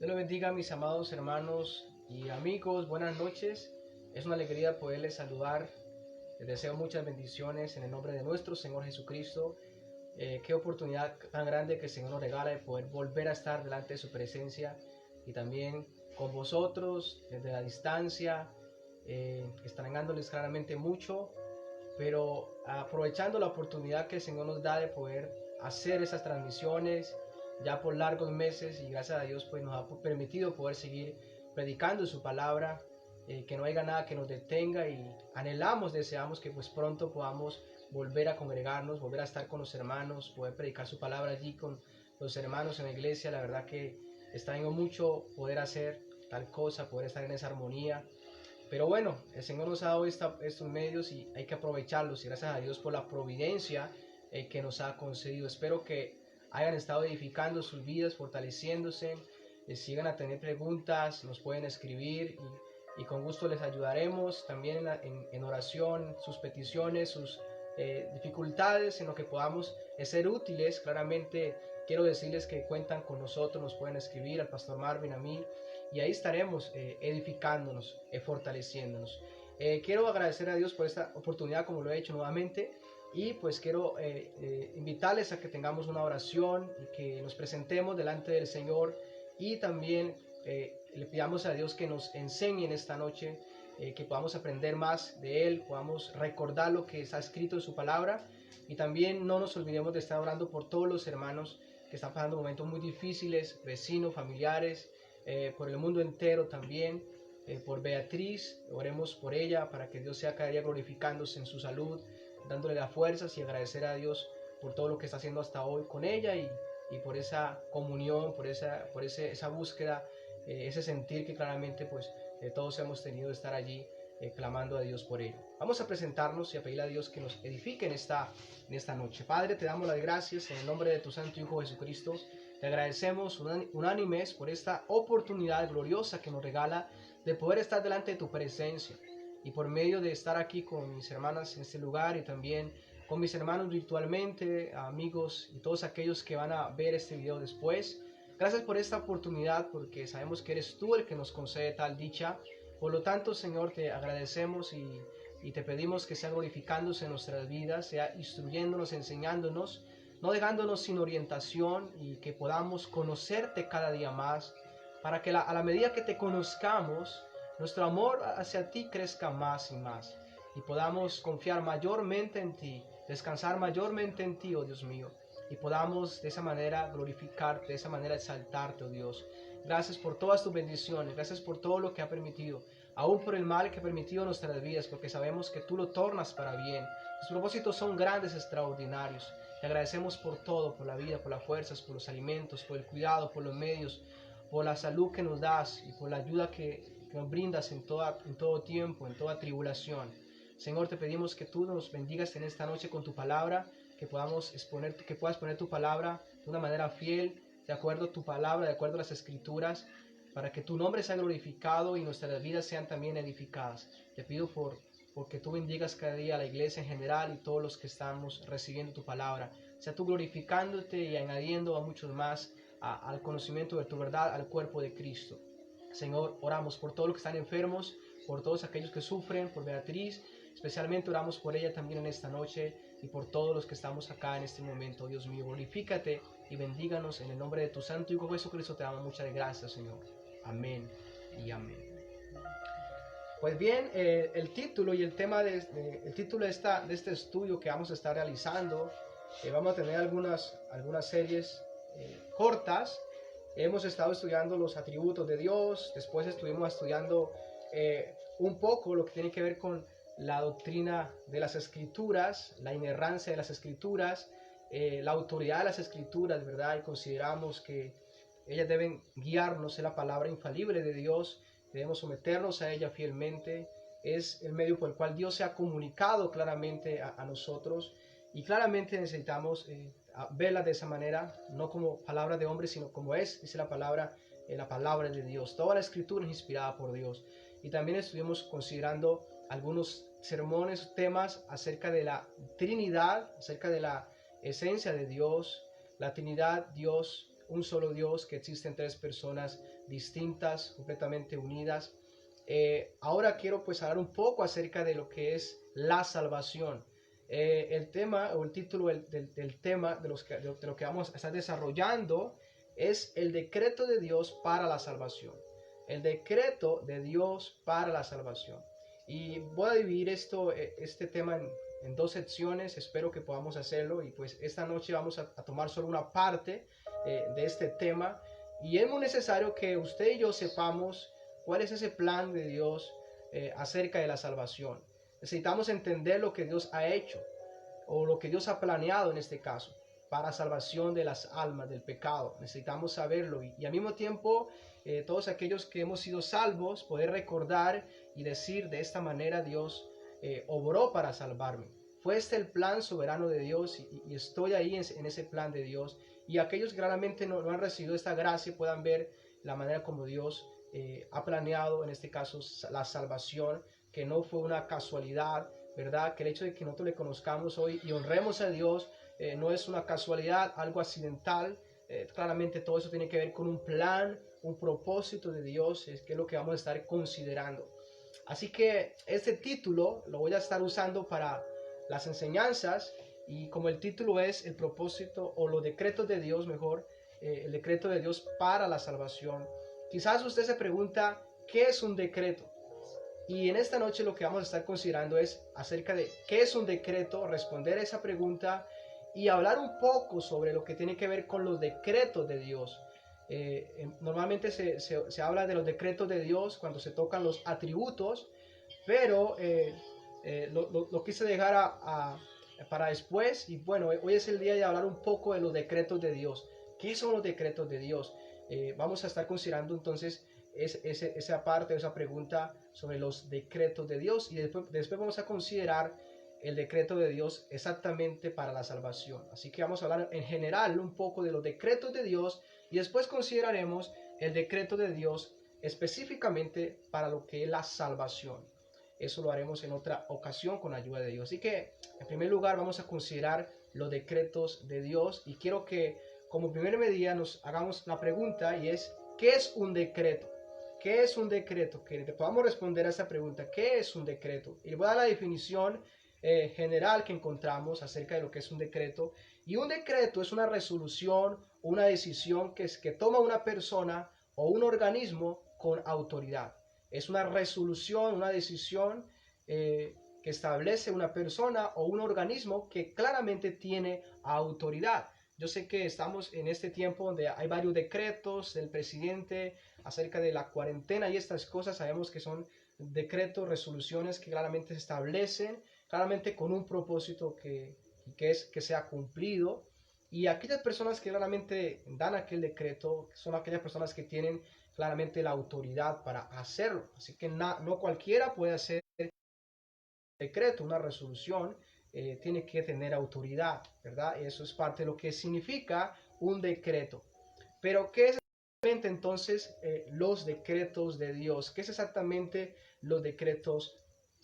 Dios los bendiga, mis amados hermanos y amigos. Buenas noches. Es una alegría poderles saludar. Les deseo muchas bendiciones en el nombre de nuestro Señor Jesucristo. Qué oportunidad tan grande que el Señor nos regala de poder volver a estar delante de su presencia y también con vosotros desde la distancia, extrañándoles claramente mucho, pero aprovechando la oportunidad que el Señor nos da de poder hacer esas transmisiones ya por largos meses, y gracias a Dios pues nos ha permitido poder seguir predicando su palabra, que no haya nada que nos detenga, y anhelamos, deseamos que pues pronto podamos volver a congregarnos, volver a estar con los hermanos, poder predicar su palabra allí con los hermanos en la iglesia. La verdad que extraño mucho poder hacer tal cosa, poder estar en esa armonía. Pero bueno, el Señor nos ha dado estos medios y hay que aprovecharlos, y gracias a Dios por la providencia que nos ha concedido. Espero que hayan estado edificando sus vidas, fortaleciéndose. Si llegan a tener preguntas, nos pueden escribir y con gusto les ayudaremos también en oración, sus peticiones, sus dificultades, en lo que podamos ser útiles. Claramente quiero decirles que cuentan con nosotros, nos pueden escribir al pastor Marvin, a mí, y ahí estaremos edificándonos, fortaleciéndonos. Quiero agradecer a Dios por esta oportunidad, como lo he hecho nuevamente, y pues quiero invitarles a que tengamos una oración y que nos presentemos delante del Señor, y también le pidamos a Dios que nos enseñe en esta noche, que podamos aprender más de Él, podamos recordar lo que está escrito en su palabra, y también no nos olvidemos de estar orando por todos los hermanos que están pasando momentos muy difíciles, vecinos, familiares, por el mundo entero también, por Beatriz. Oremos por ella para que Dios sea cada día glorificándose en su salud, dándole las fuerzas, y agradecer a Dios por todo lo que está haciendo hasta hoy con ella, y por esa comunión, por esa búsqueda, ese sentir que claramente pues todos hemos tenido de estar allí clamando a Dios por ello. Vamos a presentarnos y a pedirle a Dios que nos edifique en esta noche. Padre, te damos las gracias en el nombre de tu Santo Hijo Jesucristo. Te agradecemos unánimes por esta oportunidad gloriosa que nos regala de poder estar delante de tu presencia, y por medio de estar aquí con mis hermanas en este lugar, y también con mis hermanos virtualmente, amigos y todos aquellos que van a ver este video después. Gracias por esta oportunidad, porque sabemos que eres tú el que nos concede tal dicha. Por lo tanto, Señor, te agradecemos y te pedimos que sea glorificándose en nuestras vidas, sea instruyéndonos, enseñándonos, no dejándonos sin orientación, y que podamos conocerte cada día más, para que a la medida que te conozcamos, nuestro amor hacia ti crezca más y más, y podamos confiar mayormente en ti, descansar mayormente en ti, oh Dios mío, y podamos de esa manera glorificarte, de esa manera exaltarte, oh Dios. Gracias por todas tus bendiciones, gracias por todo lo que ha permitido, aún por el mal que ha permitido en nuestras vidas, porque sabemos que tú lo tornas para bien. Tus propósitos son grandes, extraordinarios. Te agradecemos por todo, por la vida, por las fuerzas, por los alimentos, por el cuidado, por los medios, por la salud que nos das, y por la ayuda que nos brindas en todo tiempo, en toda tribulación. Señor, te pedimos que tú nos bendigas en esta noche con tu palabra, que puedas exponer tu palabra de una manera fiel, de acuerdo a tu palabra, de acuerdo a las escrituras, para que tu nombre sea glorificado y nuestras vidas sean también edificadas. Te pido porque tú bendigas cada día a la iglesia en general y todos los que estamos recibiendo tu palabra. Sea tú glorificándote y añadiendo a muchos más al conocimiento de tu verdad, al cuerpo de Cristo. Señor, oramos por todos los que están enfermos, por todos aquellos que sufren, por Beatriz, especialmente oramos por ella también en esta noche, y por todos los que estamos acá en este momento. Dios mío, glorifícate y bendíganos en el nombre de tu Santo Hijo Jesucristo. Te damos muchas gracias, Señor. Amén y amén. Pues bien, el título y el tema el título de este estudio que vamos a estar realizando, vamos a tener algunas series cortas. Hemos estado estudiando los atributos de Dios, después estuvimos estudiando un poco lo que tiene que ver con la doctrina de las Escrituras, la inerrancia de las Escrituras, la autoridad de las Escrituras, ¿verdad? Y consideramos que ellas deben guiarnos, en la palabra infalible de Dios, debemos someternos a ella fielmente. Es el medio por el cual Dios se ha comunicado claramente a nosotros, y claramente necesitamos verla de esa manera, no como palabra de hombre, sino como dice la palabra de Dios. Toda la Escritura es inspirada por Dios. Y también estuvimos considerando algunos sermones, temas acerca de la Trinidad, acerca de la esencia de Dios, la Trinidad, Dios, un solo Dios, que existen tres personas distintas, completamente unidas. Ahora quiero pues hablar un poco acerca de lo que es la salvación. El tema o el título del tema de lo que vamos a estar desarrollando es el decreto de Dios para la salvación. El decreto de Dios para la salvación. Y voy a dividir este tema en dos secciones. Espero que podamos hacerlo. Y pues esta noche vamos a tomar solo una parte de este tema. Y es muy necesario que usted y yo sepamos cuál es ese plan de Dios acerca de la salvación. Necesitamos entender lo que Dios ha hecho o lo que Dios ha planeado en este caso para salvación de las almas del pecado. Necesitamos saberlo y al mismo tiempo todos aquellos que hemos sido salvos poder recordar y decir de esta manera Dios obró para salvarme. Fue este el plan soberano de Dios y estoy ahí en ese plan de Dios. Y aquellos que claramente no han recibido esta gracia puedan ver la manera como Dios ha planeado en este caso la salvación, que no fue una casualidad, ¿verdad? Que el hecho de que nosotros le conozcamos hoy y honremos a Dios no es una casualidad, algo accidental. Claramente todo eso tiene que ver con un plan, un propósito de Dios, que es lo que vamos a estar considerando. Así que este título lo voy a estar usando para las enseñanzas y como el título es el propósito o los decretos de Dios, mejor, el decreto de Dios para la salvación. Quizás usted se pregunta, ¿qué es un decreto? Y en esta noche lo que vamos a estar considerando es acerca de qué es un decreto, responder a esa pregunta y hablar un poco sobre lo que tiene que ver con los decretos de Dios. Normalmente se habla de los decretos de Dios cuando se tocan los atributos, pero lo quise dejar para después. Y bueno, hoy es el día de hablar un poco de los decretos de Dios. ¿Qué son los decretos de Dios? Vamos a estar considerando entonces esa parte, esa pregunta sobre los decretos de Dios y después vamos a considerar el decreto de Dios exactamente para la salvación. Así que vamos a hablar en general un poco de los decretos de Dios y después consideraremos el decreto de Dios específicamente para lo que es la salvación. Eso lo haremos en otra ocasión con la ayuda de Dios. Así que en primer lugar vamos a considerar los decretos de Dios y quiero que como primer medida nos hagamos la pregunta y es ¿qué es un decreto? ¿Qué es un decreto? Que podamos responder a esta pregunta. ¿Qué es un decreto? Y voy a dar la definición general que encontramos acerca de lo que es un decreto. Y un decreto es una resolución, una decisión que toma una persona o un organismo con autoridad. Es una resolución, una decisión que establece una persona o un organismo que claramente tiene autoridad. Yo sé que estamos en este tiempo donde hay varios decretos del presidente acerca de la cuarentena y estas cosas. Sabemos que son decretos, resoluciones que claramente se establecen, claramente con un propósito que es que sea cumplido. Y aquellas personas que claramente dan aquel decreto son aquellas personas que tienen claramente la autoridad para hacerlo. Así que no cualquiera puede hacer un decreto, una resolución. Tiene que tener autoridad, ¿verdad? Y eso es parte de lo que significa un decreto. Pero, ¿qué es exactamente entonces los decretos de Dios? ¿Qué es exactamente los decretos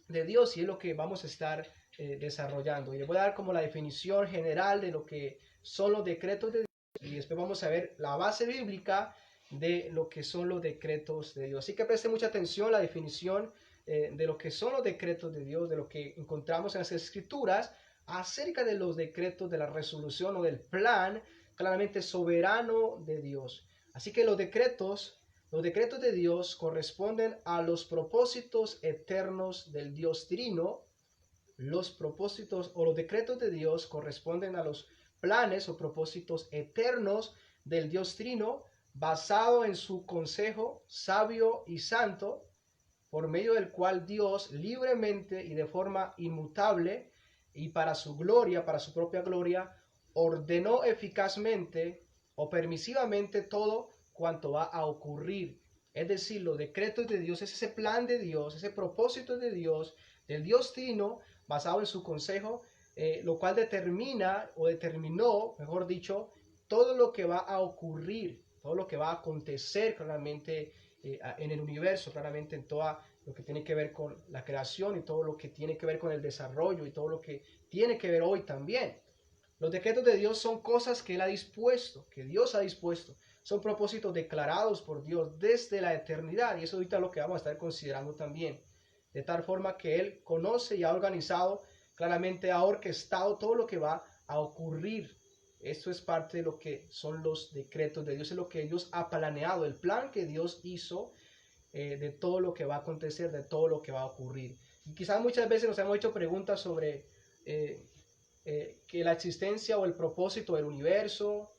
de Dios? Y es lo que vamos a estar desarrollando. Y les voy a dar como la definición general de lo que son los decretos de Dios. Y después vamos a ver la base bíblica de lo que son los decretos de Dios. Así que preste mucha atención a la definición de lo que son los decretos de Dios, de lo que encontramos en las Escrituras acerca de los decretos de la resolución o del plan claramente soberano de Dios. Así que los decretos de Dios corresponden a los propósitos eternos del Dios Trino. Los propósitos o los decretos de Dios corresponden a los planes o propósitos eternos del Dios Trino, basado en su consejo sabio y santo, por medio del cual Dios libremente y de forma inmutable y para su gloria, para su propia gloria, ordenó eficazmente o permisivamente todo cuanto va a ocurrir. Es decir, los decretos de Dios es ese plan de Dios, ese propósito de Dios, del Dios Trino, basado en su consejo, lo cual determina o determinó, mejor dicho, todo lo que va a ocurrir, todo lo que va a acontecer claramente en el universo, claramente en todo lo que tiene que ver con la creación y todo lo que tiene que ver con el desarrollo y todo lo que tiene que ver hoy también. Los decretos de Dios son cosas que Él ha dispuesto, que Dios ha dispuesto. son propósitos declarados por Dios desde la eternidad, y eso ahorita es lo que vamos a estar considerando también, de tal forma que Él conoce y ha organizado, claramente ha orquestado todo lo que va a ocurrir. Esto es parte de lo que son los decretos de Dios, es lo que Dios ha planeado, el plan que Dios hizo de todo lo que va a acontecer, de todo lo que va a ocurrir. Y quizás muchas veces nos hemos hecho preguntas sobre eh, que la existencia o el propósito del universo,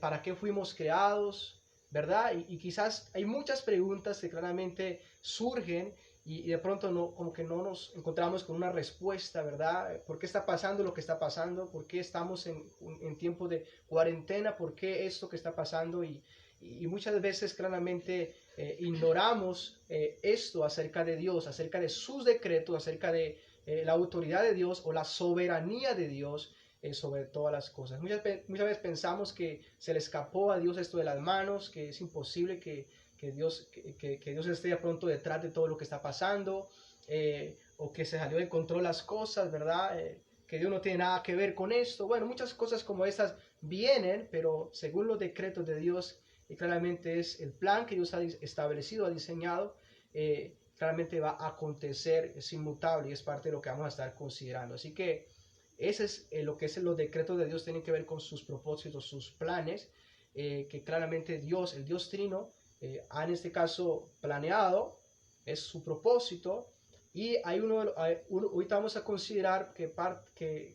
para qué fuimos creados, ¿verdad? Y quizás hay muchas preguntas que claramente surgen y de pronto no, como que no nos encontramos con una respuesta, ¿verdad? ¿Por qué está pasando lo que está pasando? ¿Por qué estamos en tiempo de cuarentena? ¿Por qué esto que está pasando? Y muchas veces claramente ignoramos esto acerca de Dios, acerca de sus decretos, acerca de la autoridad de Dios o la soberanía de Dios sobre todas las cosas. Muchas veces pensamos que se le escapó a Dios esto de las manos, que es imposible que Dios esté pronto detrás de todo lo que está pasando, o que se salió de control las cosas, ¿verdad? Que Dios no tiene nada que ver con esto. Bueno, muchas cosas como estas vienen, pero según los decretos de Dios, y claramente es el plan que Dios ha establecido, ha diseñado, claramente va a acontecer, es inmutable y es parte de lo que vamos a estar considerando. Así que ese es lo que es los decretos de Dios, tienen que ver con sus propósitos, sus planes, que claramente Dios, el Dios Trino, ha en este caso planeado, es su propósito. Y hay ahorita vamos a considerar que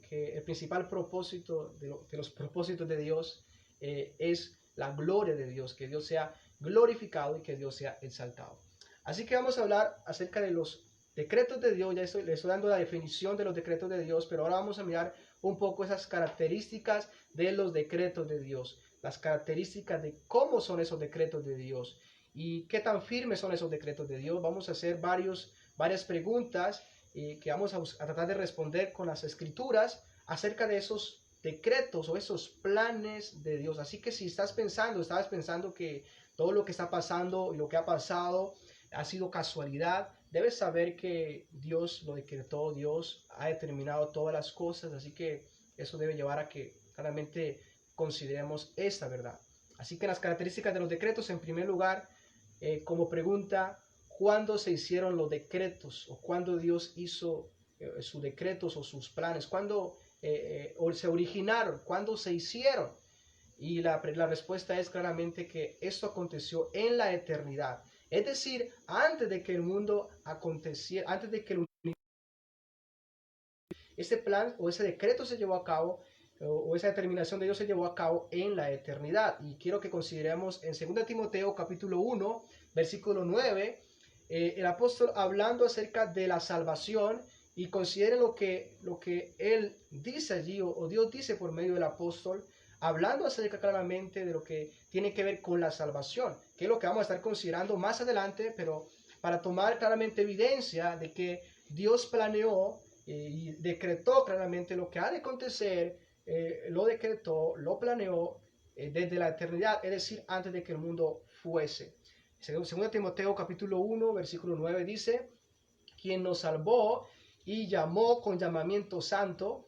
el principal propósito de los propósitos de Dios es la gloria de Dios, que Dios sea glorificado y que Dios sea exaltado. Así que vamos a hablar acerca de los decretos de Dios. Le estoy dando la definición de los decretos de Dios, pero ahora vamos a mirar un poco esas características de los decretos de Dios, las características de cómo son esos decretos de Dios y qué tan firmes son esos decretos de Dios. Vamos a hacer varias preguntas que vamos a tratar de responder con las escrituras acerca de esos decretos o esos planes de Dios. Así que si estabas pensando que todo lo que está pasando y lo que ha pasado ha sido casualidad, debes saber que Dios lo decretó, Dios ha determinado todas las cosas, así que eso debe llevar a que claramente consideremos esta verdad. Así que las características de los decretos, en primer lugar, como pregunta, ¿cuándo se hicieron los decretos o cuándo Dios hizo sus decretos o sus planes? ¿Cuándo se originaron? ¿Cuándo se hicieron? Y la respuesta es claramente que esto aconteció en la eternidad. Es decir, antes de que el mundo aconteciera, antes de que ese plan o ese decreto se llevó a cabo, o esa determinación de Dios se llevó a cabo en la eternidad. Y quiero que consideremos en 2 Timoteo capítulo 1, versículo 9, el apóstol hablando acerca de la salvación, y consideren lo que él dice allí, o Dios dice por medio del apóstol, hablando acerca claramente de lo que tiene que ver con la salvación, que es lo que vamos a estar considerando más adelante, pero para tomar claramente evidencia de que Dios planeó y decretó claramente lo que ha de acontecer, lo decretó, lo planeó desde la eternidad, es decir, antes de que el mundo fuese. Según 2 Timoteo capítulo 1, versículo 9 dice, quien nos salvó y llamó con llamamiento santo,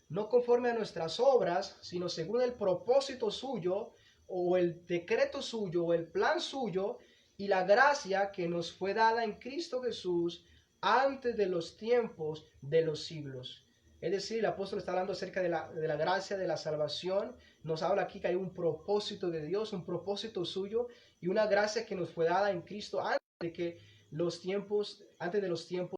no conforme a nuestras obras, sino según el propósito suyo, o el decreto suyo, o el plan suyo, y la gracia que nos fue dada en Cristo Jesús antes de los tiempos de los siglos. Es decir, el apóstol está hablando acerca de la gracia, de la salvación. Nos habla aquí que hay un propósito de Dios, un propósito suyo, y una gracia que nos fue dada en Cristo antes de que antes de los tiempos,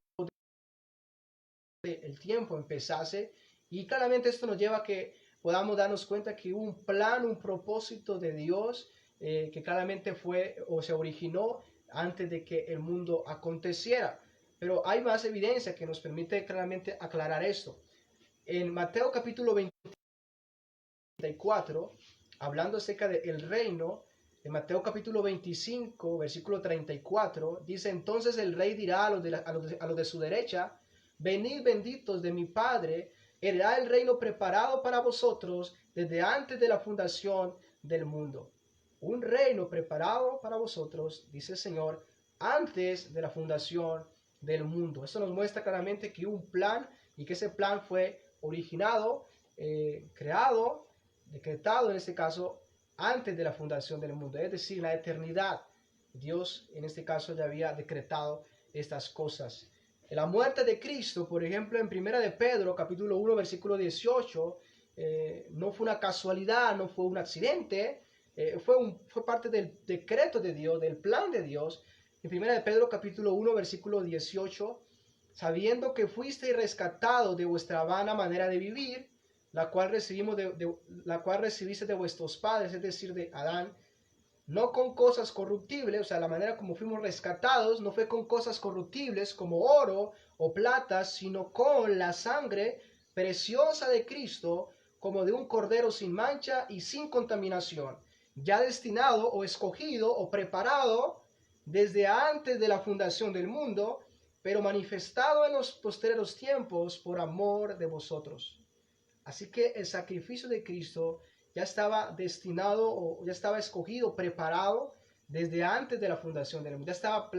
el tiempo empezase. Y claramente esto nos lleva a que podamos darnos cuenta que hubo un plan, un propósito de Dios, que claramente fue o se originó antes de que el mundo aconteciera. Pero hay más evidencia que nos permite claramente aclarar esto. En Mateo capítulo 24, hablando acerca del reino, en Mateo capítulo 25, versículo 34, dice, entonces el rey dirá a los de su derecha, venid benditos de mi Padre, heredad el reino preparado para vosotros desde antes de la fundación del mundo. Un reino preparado para vosotros, dice el Señor, antes de la fundación del mundo. Esto nos muestra claramente que hubo un plan y que ese plan fue originado, creado, decretado en este caso, antes de la fundación del mundo, es decir, en la eternidad. Dios en este caso ya había decretado estas cosas. La muerte de Cristo, por ejemplo, en 1 de Pedro, capítulo 1, versículo 18, no fue una casualidad, no fue un accidente, fue parte del decreto de Dios, del plan de Dios. En 1 de Pedro, capítulo 1, versículo 18, sabiendo que fuisteis rescatados de vuestra vana manera de vivir, la cual recibiste de vuestros padres, es decir, de Adán, no con cosas corruptibles, o sea, la manera como fuimos rescatados no fue con cosas corruptibles como oro o plata, sino con la sangre preciosa de Cristo, como de un cordero sin mancha y sin contaminación, ya destinado o escogido o preparado desde antes de la fundación del mundo, pero manifestado en los postreros tiempos por amor de vosotros. Así que el sacrificio de Cristo ya estaba destinado o ya estaba escogido, preparado desde antes de la fundación del mundo. Estaba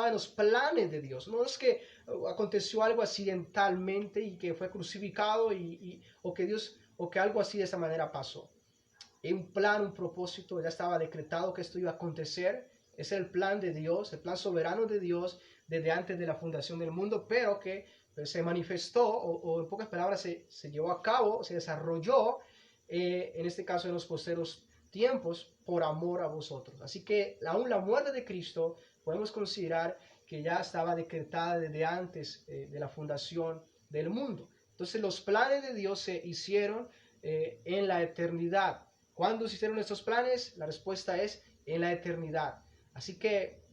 en los planes de Dios. No es que aconteció algo accidentalmente y que fue crucificado o que algo así de esa manera pasó. Un plan, un propósito, ya estaba decretado que esto iba a acontecer. Es el plan de Dios, el plan soberano de Dios desde antes de la fundación del mundo, pero que se manifestó o en pocas palabras se llevó a cabo, se desarrolló, en este caso en los posteros tiempos, por amor a vosotros. Así que aún la muerte de Cristo podemos considerar que ya estaba decretada desde antes de la fundación del mundo. Entonces los planes de Dios se hicieron en la eternidad. ¿Cuándo se hicieron estos planes? La respuesta es en la eternidad. Así que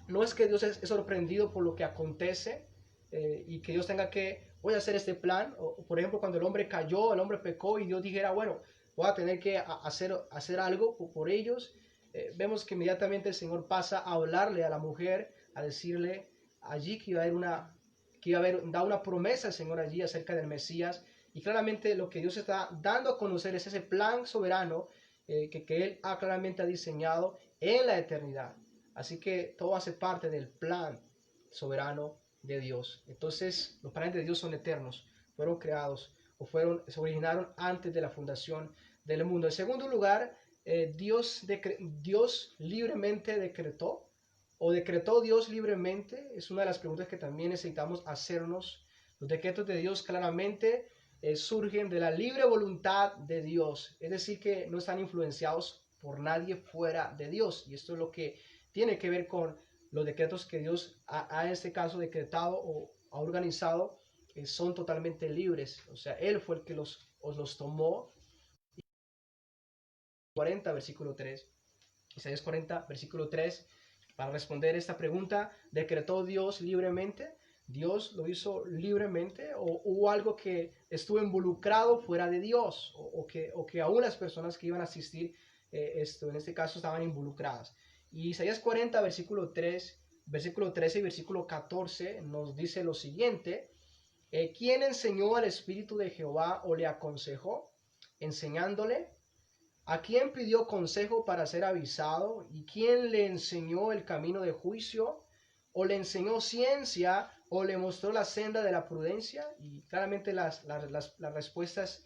no es que Dios es sorprendido por lo que acontece y que Dios tenga que, voy a hacer este plan. O, por ejemplo, cuando el hombre cayó, el hombre pecó y Dios dijera, bueno, voy a tener que hacer algo por ellos. Vemos que inmediatamente el Señor pasa a hablarle a la mujer, a decirle allí que iba a haber, da una promesa al Señor allí acerca del Mesías. Y claramente lo que Dios está dando a conocer es ese plan soberano que Él claramente ha diseñado en la eternidad. Así que todo hace parte del plan soberano de Dios. Entonces, los planes de Dios son eternos, fueron creados se originaron antes de la fundación del mundo. En segundo lugar, Dios libremente decretó Dios libremente. Es una de las preguntas que también necesitamos hacernos. Los decretos de Dios claramente surgen de la libre voluntad de Dios, es decir, que no están influenciados por nadie fuera de Dios. Y esto es lo que tiene que ver con los decretos que Dios ha en este caso decretado o ha organizado, son totalmente libres. O sea, Él fue el que los tomó. 40, versículo 3. Isaías 40, versículo 3. Para responder esta pregunta, ¿decretó Dios libremente? ¿Dios lo hizo libremente o hubo algo que estuvo involucrado fuera de Dios o que aún las personas que iban a asistir en este caso estaban involucradas? Y Isaías 40, versículo 3, versículo 13 y versículo 14 nos dice lo siguiente: ¿quién enseñó al Espíritu de Jehová o le aconsejó, enseñándole? ¿A quién pidió consejo para ser avisado? ¿Y quién le enseñó el camino de juicio? ¿O le enseñó ciencia? ¿O le mostró la senda de la prudencia? Y claramente las respuestas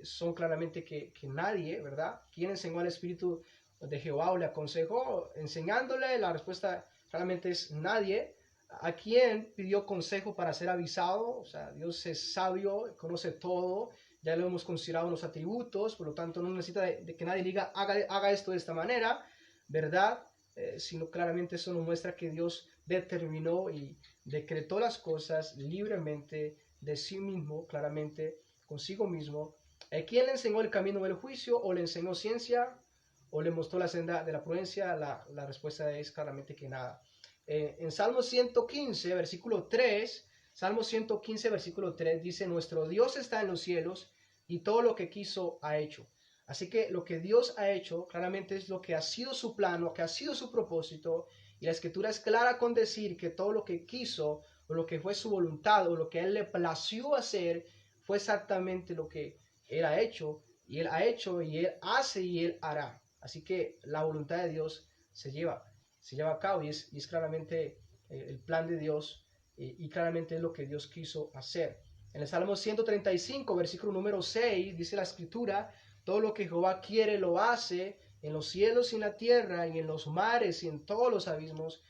son claramente que nadie, ¿verdad? ¿Quién enseñó al Espíritu de Jehová o le aconsejó? Enseñándole, la respuesta claramente es nadie. ¿A quién pidió consejo para ser avisado? O sea, Dios es sabio, conoce todo. Ya lo hemos considerado unos atributos, por lo tanto no necesita de que nadie diga haga esto de esta manera, ¿verdad? Sino claramente eso nos muestra que Dios determinó y decretó las cosas libremente de sí mismo, claramente consigo mismo. ¿Quién le enseñó el camino del juicio? ¿O le enseñó ciencia? ¿O le mostró la senda de la prudencia? La respuesta es claramente que nada. En Salmo 115, versículo 3, Salmo 115, versículo 3 dice: nuestro Dios está en los cielos y todo lo que quiso ha hecho. Así que lo que Dios ha hecho claramente es lo que ha sido su plan, lo que ha sido su propósito, y la escritura es clara con decir que todo lo que quiso o lo que fue su voluntad o lo que a él le plació hacer fue exactamente lo que él ha hecho y él hace y él hará. Así que la voluntad de Dios se lleva a cabo y es claramente el plan de Dios y claramente es lo que Dios quiso hacer. En el Salmo 135, versículo número 6, dice la escritura: todo lo que Jehová quiere lo hace, en los cielos y en la tierra, y en los mares y en todos los abismos,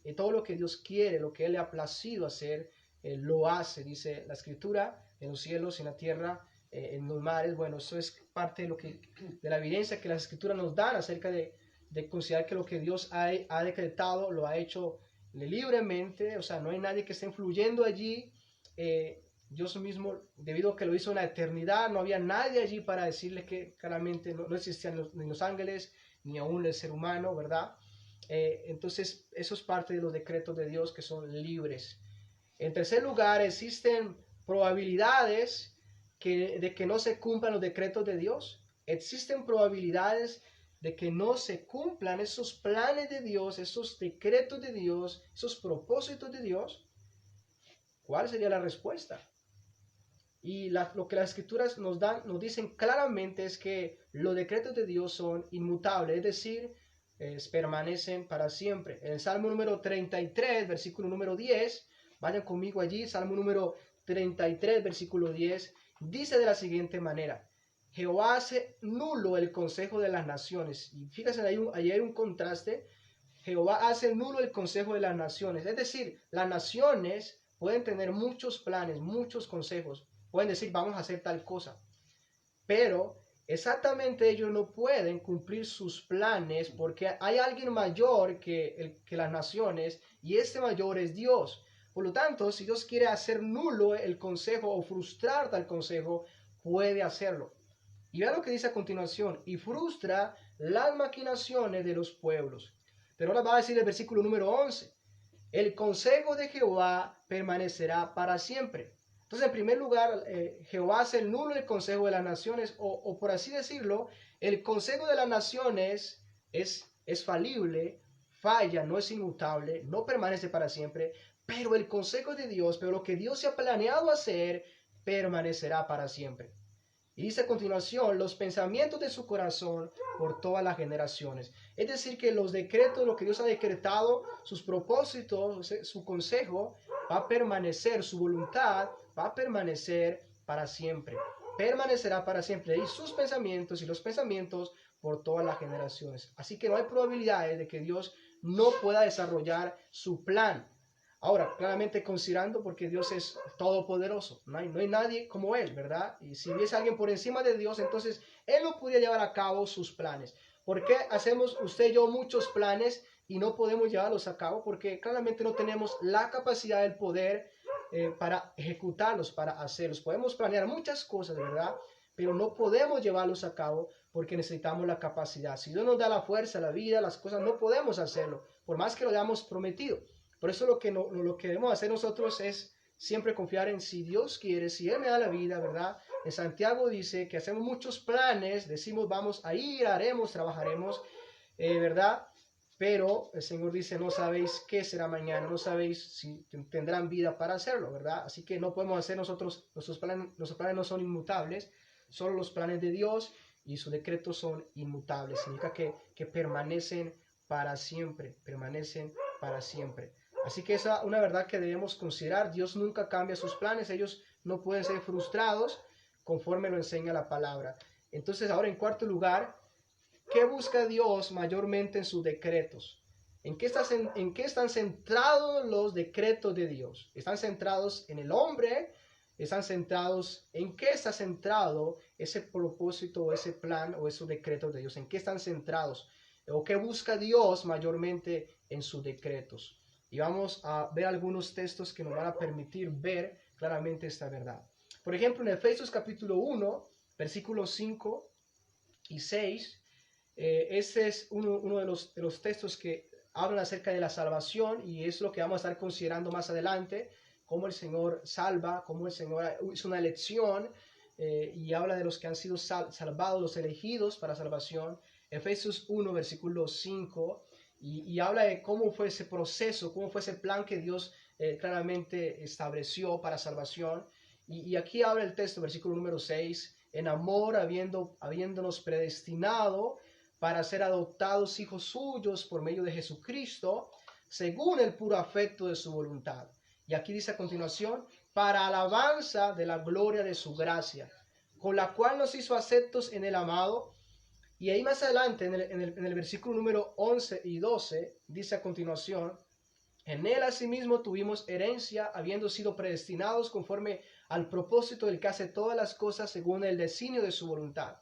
y todo lo que Dios quiere, lo que Él le ha placido hacer, lo hace, dice la Escritura, en los cielos y en la tierra, en los mares. Bueno, eso es parte de la evidencia que las Escrituras nos dan acerca de considerar que lo que Dios ha decretado lo ha hecho libremente, o sea, no hay nadie que esté influyendo allí. Dios mismo, debido a que lo hizo en la eternidad, no había nadie allí para decirle que claramente no existían ni los ángeles, ni aún el ser humano, ¿verdad? Entonces, eso es parte de los decretos de Dios que son libres. En tercer lugar, existen probabilidades de que no se cumplan los decretos de Dios. Existen probabilidades de que no se cumplan esos planes de Dios, esos decretos de Dios, esos propósitos de Dios. ¿Cuál sería la respuesta? Y lo que las escrituras nos dicen claramente es que los decretos de Dios son inmutables, es decir, permanecen para siempre. En el Salmo número 33, versículo número 10, vayan conmigo allí, Salmo número 33, versículo 10, dice de la siguiente manera: Jehová hace nulo el consejo de las naciones. Y fíjense, ahí hay un contraste. Jehová hace nulo el consejo de las naciones. Es decir, las naciones pueden tener muchos planes, muchos consejos. Pueden decir, vamos a hacer tal cosa. Pero exactamente ellos no pueden cumplir sus planes porque hay alguien mayor que las naciones, y este mayor es Dios. Por lo tanto, si Dios quiere hacer nulo el consejo o frustrar tal consejo, puede hacerlo. Y vean lo que dice a continuación: y frustra las maquinaciones de los pueblos. Pero ahora va a decir el versículo número 11: el consejo de Jehová permanecerá para siempre. Entonces, en primer lugar, Jehová hace nulo el consejo de las naciones, o por así decirlo, el consejo de las naciones es falible, falla, no es inmutable, no permanece para siempre, pero el consejo de Dios, pero lo que Dios se ha planeado hacer, permanecerá para siempre. Y dice a continuación, los pensamientos de su corazón por todas las generaciones. Es decir, que los decretos, lo que Dios ha decretado, sus propósitos, su consejo, va a permanecer, su voluntad va a permanecer para siempre. Permanecerá para siempre. Y sus pensamientos y los pensamientos por todas las generaciones. Así que no hay probabilidades de que Dios no pueda desarrollar su plan. Ahora, claramente considerando, porque Dios es todopoderoso, no hay nadie como Él, ¿verdad? Y si hubiese alguien por encima de Dios, entonces Él no podía llevar a cabo sus planes. ¿Por qué hacemos usted y yo muchos planes y no podemos llevarlos a cabo? Porque claramente no tenemos la capacidad del poder para ejecutarlos, para hacerlos. Podemos planear muchas cosas, ¿verdad? Pero no podemos llevarlos a cabo porque necesitamos la capacidad. Si Dios nos da la fuerza, la vida, las cosas, no podemos hacerlo, por más que lo hayamos prometido. Por eso lo que debemos hacer nosotros es siempre confiar en si Dios quiere, si Él me da la vida, ¿verdad? En Santiago dice que hacemos muchos planes, decimos vamos a ir, haremos, trabajaremos, ¿verdad? Pero el Señor dice, no sabéis qué será mañana, no sabéis si tendrán vida para hacerlo, ¿verdad? Así que no podemos hacer nuestros planes no son inmutables, solo los planes de Dios y sus decretos son inmutables. Significa que permanecen para siempre, permanecen para siempre. Así que esa es una verdad que debemos considerar. Dios nunca cambia sus planes, ellos no pueden ser frustrados conforme lo enseña la palabra. Entonces, ahora en cuarto lugar, ¿qué busca Dios mayormente en sus decretos? ¿En qué están centrados los decretos de Dios? ¿Están centrados en el hombre? ¿Están centrados en qué está centrado ese propósito o ese plan o esos decretos de Dios? ¿En qué están centrados? ¿O qué busca Dios mayormente en sus decretos? Y vamos a ver algunos textos que nos van a permitir ver claramente esta verdad. Por ejemplo, en Efesios capítulo 1, versículos 5 y 6, este es uno de los textos que hablan acerca de la salvación, y es lo que vamos a estar considerando más adelante, cómo el Señor salva, cómo el Señor hizo una elección, y habla de los que han sido salvados, los elegidos para salvación. Efesios 1, versículo 5, y habla de cómo fue ese proceso, cómo fue ese plan que Dios claramente estableció para salvación. Y aquí habla el texto, versículo número 6, en amor habiéndonos predestinado para ser adoptados hijos suyos por medio de Jesucristo, según el puro afecto de su voluntad. Y aquí dice a continuación, para alabanza de la gloria de su gracia, con la cual nos hizo aceptos en el amado, Y ahí más adelante, en el versículo número 11 y 12, dice a continuación, en él asimismo tuvimos herencia, habiendo sido predestinados conforme al propósito del que hace todas las cosas según el designio de su voluntad.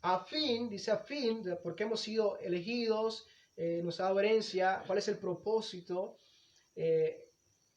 A fin, dice a fin, porque hemos sido elegidos, nos ha dado herencia, ¿cuál es el propósito? Eh,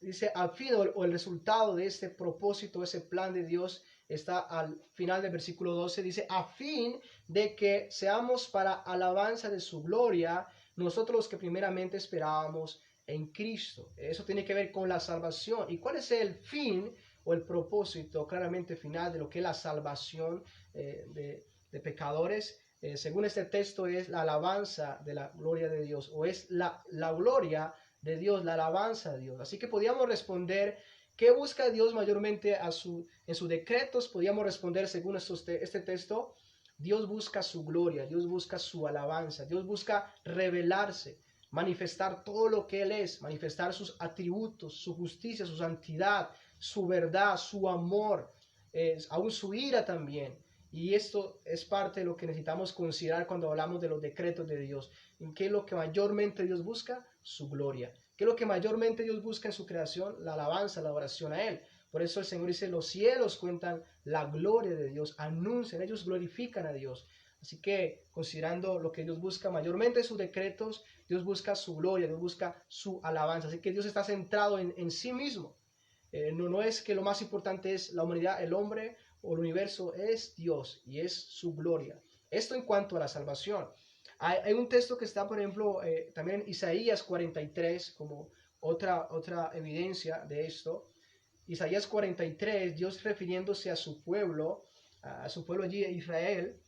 Dice al fin o el resultado de este propósito, ese plan de Dios está al final del versículo 12, dice a fin de que seamos para alabanza de su gloria, nosotros los que primeramente esperábamos en Cristo. Eso tiene que ver con la salvación. ¿Y cuál es el fin o el propósito claramente final de lo que es la salvación de pecadores? Según este texto es la alabanza de la gloria de Dios, o es la gloria de Dios, la alabanza de Dios. Así que podíamos responder, ¿qué busca Dios mayormente en sus decretos? Podíamos responder según este texto, Dios busca su gloria, Dios busca su alabanza, Dios busca revelarse, manifestar todo lo que Él es, manifestar sus atributos, su justicia, su santidad, su verdad, su amor, aún su ira también. Y esto es parte de lo que necesitamos considerar cuando hablamos de los decretos de Dios. ¿En qué es lo que mayormente Dios busca? Su gloria. ¿Qué es lo que mayormente Dios busca en su creación? La alabanza, la oración a Él. Por eso el Señor dice, los cielos cuentan la gloria de Dios, anuncian, ellos glorifican a Dios. Así que considerando lo que Dios busca mayormente sus decretos, Dios busca su gloria, Dios busca su alabanza. Así que Dios está centrado en sí mismo. No es que lo más importante es la humanidad, el hombre o el universo, es Dios y es su gloria. Esto en cuanto a la salvación. Hay un texto que está, por ejemplo, también en Isaías 43, como otra evidencia de esto. Isaías 43, Dios refiriéndose a su pueblo allí, Israel,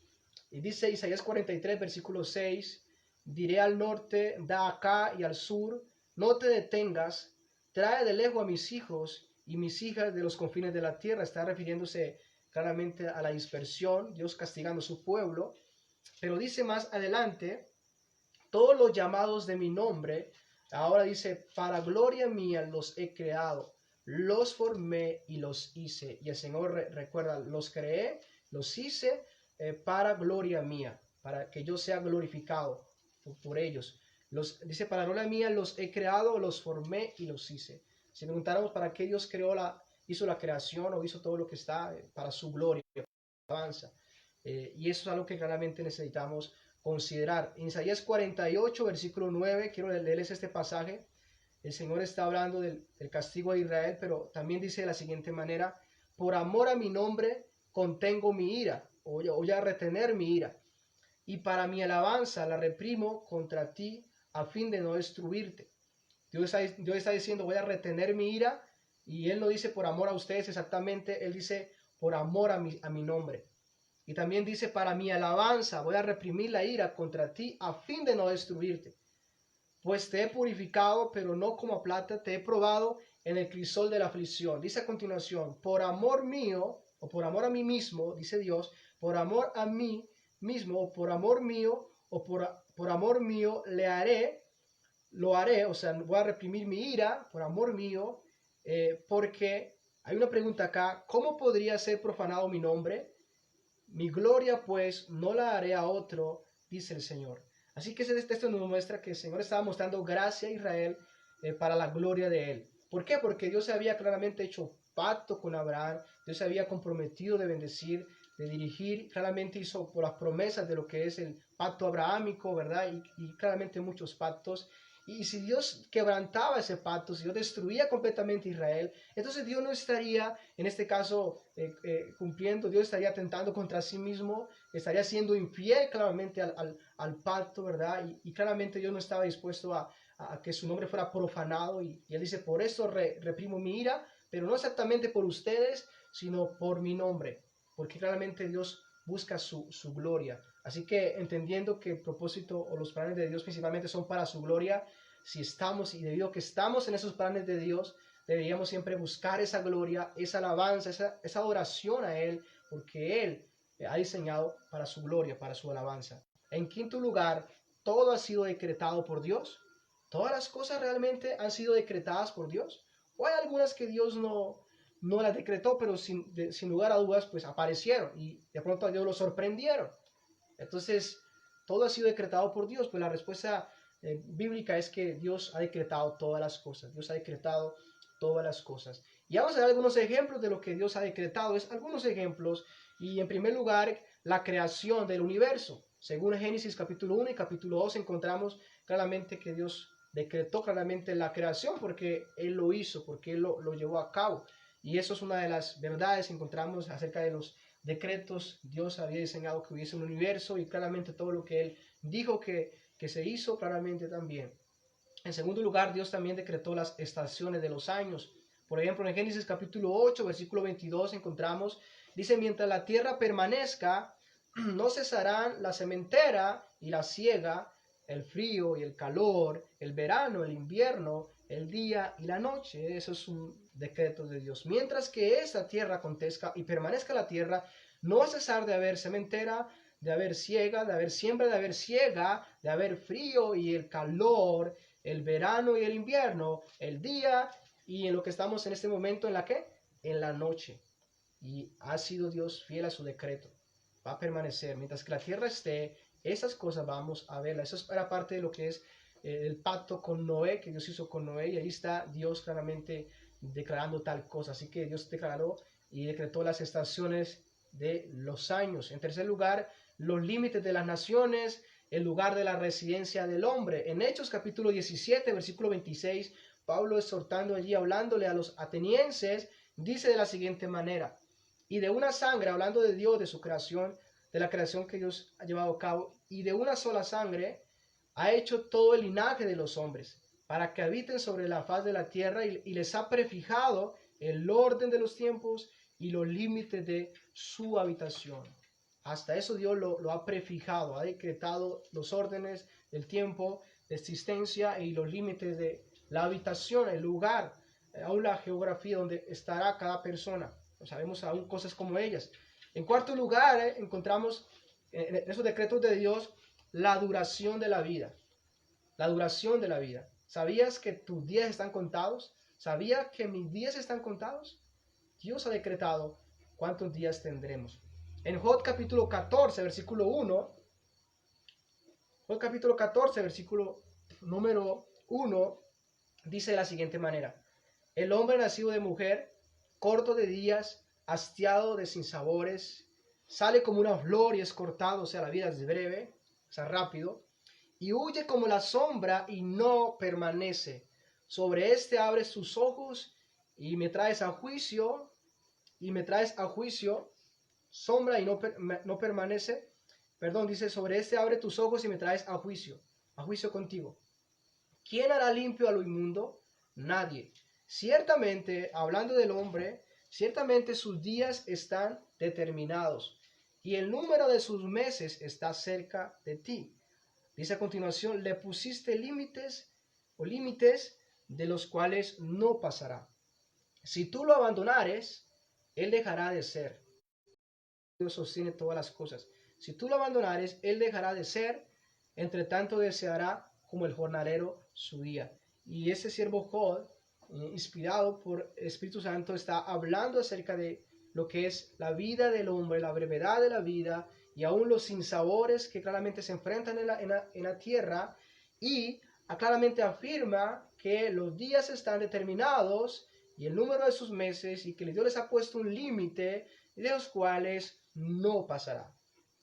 y dice Isaías 43, versículo 6, diré al norte, da acá y al sur, no te detengas, trae de lejos a mis hijos y mis hijas de los confines de la tierra. Está refiriéndose claramente a la dispersión, Dios castigando a su pueblo. Pero dice más adelante, todos los llamados de mi nombre, ahora dice, para gloria mía los he creado, los formé y los hice. Y el Señor recuerda, los creé, los hice para gloria mía, para que yo sea glorificado por ellos. Dice, para gloria mía los he creado, los formé y los hice. Si preguntáramos para qué Dios hizo la creación o hizo todo lo que está, para su gloria, avanza. Y eso es algo que claramente necesitamos considerar. En Isaías 48, versículo 9, quiero leerles este pasaje. El Señor está hablando del castigo a Israel, pero también dice de la siguiente manera, por amor a mi nombre contengo mi ira, voy a retener mi ira, y para mi alabanza la reprimo contra ti a fin de no destruirte. Dios está diciendo, voy a retener mi ira, y Él no dice por amor a ustedes exactamente, Él dice por amor a mi nombre. Y también dice, para mi alabanza voy a reprimir la ira contra ti a fin de no destruirte. Pues te he purificado, pero no como a plata, te he probado en el crisol de la aflicción. Dice a continuación, por amor mío, o por amor a mí mismo, dice Dios, por amor a mí mismo, o por amor mío, o por amor mío, lo haré, o sea, voy a reprimir mi ira, por amor mío, porque hay una pregunta acá, ¿cómo podría ser profanado mi nombre? Mi gloria pues no la haré a otro, dice el Señor. Así que ese texto nos muestra que el Señor estaba mostrando gracia a Israel para la gloria de Él. ¿Por qué? Porque Dios había claramente hecho pacto con Abraham, Dios se había comprometido de bendecir, de dirigir, claramente hizo por las promesas de lo que es el pacto abrahámico, ¿verdad? Y claramente muchos pactos. Y si Dios quebrantaba ese pacto, si Dios destruía completamente Israel, entonces Dios no estaría, en este caso, cumpliendo, Dios estaría atentando contra sí mismo, estaría siendo infiel claramente al pacto, ¿verdad? Y claramente Dios no estaba dispuesto a que su nombre fuera profanado. Y Él dice, por eso reprimo mi ira, pero no exactamente por ustedes, sino por mi nombre, porque claramente Dios busca su gloria. Así que entendiendo que el propósito o los planes de Dios principalmente son para su gloria, si estamos y debido a que estamos en esos planes de Dios, deberíamos siempre buscar esa gloria, esa alabanza, esa adoración a Él, porque Él ha diseñado para su gloria, para su alabanza. En quinto lugar, todo ha sido decretado por Dios. ¿Todas las cosas realmente han sido decretadas por Dios? ¿O hay algunas que Dios no las decretó, pero sin lugar a dudas, pues aparecieron y de pronto a Dios lo sorprendieron? Entonces, todo ha sido decretado por Dios, pues la respuesta bíblica es que Dios ha decretado todas las cosas. Dios ha decretado todas las cosas. Y vamos a dar algunos ejemplos de lo que Dios ha decretado. Es algunos ejemplos. Y en primer lugar, la creación del universo. Según Génesis capítulo 1 y capítulo 2 encontramos claramente que Dios decretó claramente la creación porque Él lo hizo, porque Él lo llevó a cabo. Y eso es una de las verdades que encontramos acerca de los decretos. Dios había diseñado que hubiese un universo y claramente todo lo que Él dijo que se hizo claramente también. En segundo lugar, Dios también decretó las estaciones de los años. Por ejemplo, en Génesis capítulo 8, versículo 22 encontramos, dice, mientras la tierra permanezca, no cesarán la sementera y la siega, el frío y el calor, el verano, el invierno, el día y la noche. Eso es un decreto de Dios. Mientras que esta tierra acontezca y permanezca la tierra, no va a cesar de haber sementera, de haber siega, de haber siembra, de haber siega, de haber frío y el calor, el verano y el invierno, el día y en lo que estamos en este momento, ¿en la qué? En la noche. Y ha sido Dios fiel a su decreto. Va a permanecer. Mientras que la tierra esté, esas cosas vamos a verlas. Eso era parte de lo que es el pacto con Noé, que Dios hizo con Noé. Y ahí está Dios claramente declarando tal cosa. Así que Dios declaró y decretó las estaciones de los años. En tercer lugar, los límites de las naciones, el lugar de la residencia del hombre. En Hechos capítulo 17, versículo 26, Pablo exhortando allí, hablándole a los atenienses, dice de la siguiente manera, y de una sangre, hablando de Dios, de su creación, de la creación que Dios ha llevado a cabo, y de una sola sangre ha hecho todo el linaje de los hombres, para que habiten sobre la faz de la tierra, y les ha prefijado el orden de los tiempos y los límites de su habitación. Hasta eso Dios lo ha prefijado, ha decretado los órdenes del tiempo, de existencia y los límites de la habitación, el lugar, aún la geografía donde estará cada persona. No sabemos aún cosas como ellas. En cuarto lugar, encontramos en esos decretos de Dios la duración de la vida. La duración de la vida. ¿Sabías que tus días están contados? ¿Sabías que mis días están contados? Dios ha decretado cuántos días tendremos. En Job capítulo 14, versículo 1, Job capítulo 14, versículo número 1, dice de la siguiente manera, el hombre nacido de mujer, corto de días, hastiado de sinsabores, sale como una flor y es cortado, o sea, la vida es breve, o sea, rápido, y huye como la sombra y no permanece. Sobre este abre sus ojos y me traes a juicio, sombra y no permanece. Perdón, dice, sobre este abre tus ojos y me traes a juicio contigo. ¿Quién hará limpio a lo inmundo? Nadie. Ciertamente, hablando del hombre, ciertamente sus días están determinados y el número de sus meses está cerca de ti. Dice a continuación, le pusiste límites de los cuales no pasará. Si tú lo abandonares, él dejará de ser. Dios sostiene todas las cosas. Si tú lo abandonares, él dejará de ser, entre tanto deseará como el jornalero su día. Y ese siervo Job, inspirado por el Espíritu Santo, está hablando acerca de lo que es la vida del hombre, la brevedad de la vida y aún los sinsabores que claramente se enfrentan en la tierra, y claramente afirma que los días están determinados y el número de sus meses, y que Dios les ha puesto un límite de los cuales no pasará.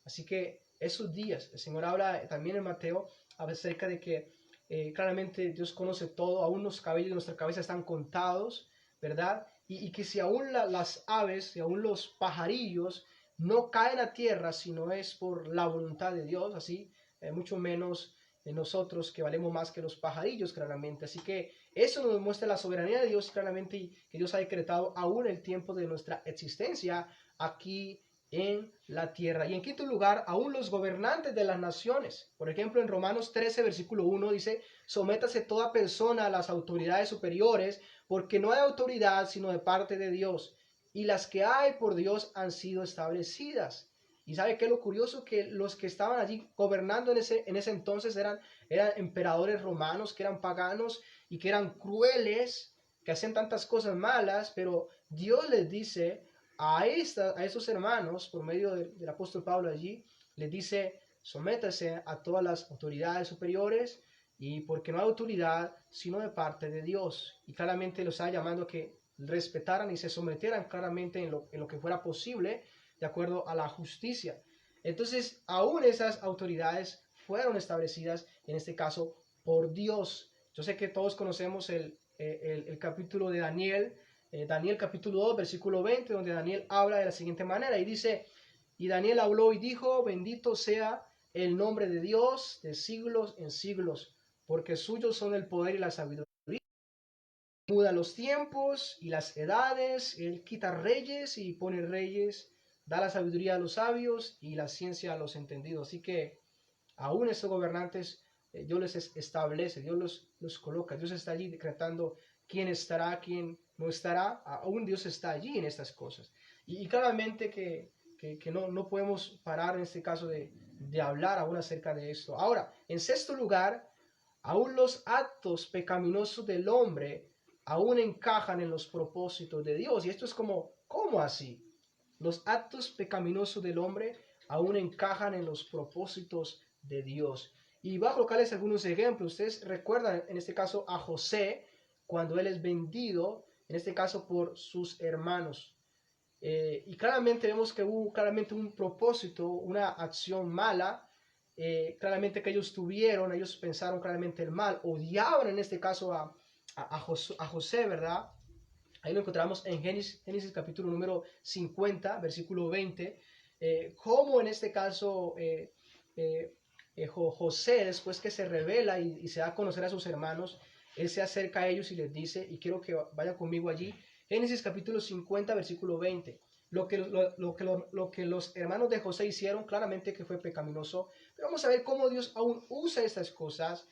Así que esos días, el Señor habla también en Mateo acerca de que claramente Dios conoce todo, aún los cabellos de nuestra cabeza están contados, ¿verdad? Y que si aún las aves, si aún los pajarillos no caen a tierra, si no es por la voluntad de Dios, así, mucho menos nosotros que valemos más que los pajarillos, claramente. Así que eso nos muestra la soberanía de Dios, claramente, y que Dios ha decretado aún el tiempo de nuestra existencia aquí en la tierra. Y en quinto lugar, aún los gobernantes de las naciones. Por ejemplo, en Romanos 13, versículo 1 dice, sométase toda persona a las autoridades superiores, porque no hay autoridad sino de parte de Dios, y las que hay por Dios han sido establecidas. Y sabe qué es lo curioso, que los que estaban allí gobernando en ese entonces eran emperadores romanos, que eran paganos y que eran crueles, que hacían tantas cosas malas, pero Dios les dice a esos hermanos, por medio del apóstol Pablo allí, les dice, sométase a todas las autoridades superiores, y porque no hay autoridad sino de parte de Dios. Y claramente los está llamando a que respetaran y se sometieran claramente en lo que fuera posible, de acuerdo a la justicia. Entonces, aún esas autoridades fueron establecidas, en este caso, por Dios. Yo sé que todos conocemos el capítulo de Daniel, Daniel capítulo 2, versículo 20, donde Daniel habla de la siguiente manera y dice: y Daniel habló y dijo: bendito sea el nombre de Dios de siglos en siglos, porque suyos son el poder y la sabiduría. Muda los tiempos y las edades, él quita reyes y pone reyes, da la sabiduría a los sabios y la ciencia a los entendidos. Así que aún estos gobernantes, Dios les establece, Dios los coloca, Dios está allí decretando quién estará, quién no estará. Aún Dios está allí en estas cosas. Y claramente que no podemos parar en este caso de hablar aún acerca de esto. Ahora, en sexto lugar, aún los actos pecaminosos del hombre aún encajan en los propósitos de Dios. Y esto es como, ¿cómo así? Los actos pecaminosos del hombre aún encajan en los propósitos de Dios. Y voy a colocarles algunos ejemplos. Ustedes recuerdan en este caso a José, cuando él es vendido, en este caso por sus hermanos. Y claramente vemos que hubo claramente un propósito, una acción mala, claramente que ellos pensaron claramente el mal, odiaban en este caso a José, ¿verdad? Ahí lo encontramos en Génesis capítulo número 50, versículo 20, cómo en este caso José, después que se revela y se da a conocer a sus hermanos, él se acerca a ellos y les dice, y quiero que vayan conmigo allí, Génesis capítulo 50, versículo 20. Lo que los hermanos de José hicieron, claramente que fue pecaminoso, pero vamos a ver cómo Dios aún usa estas cosas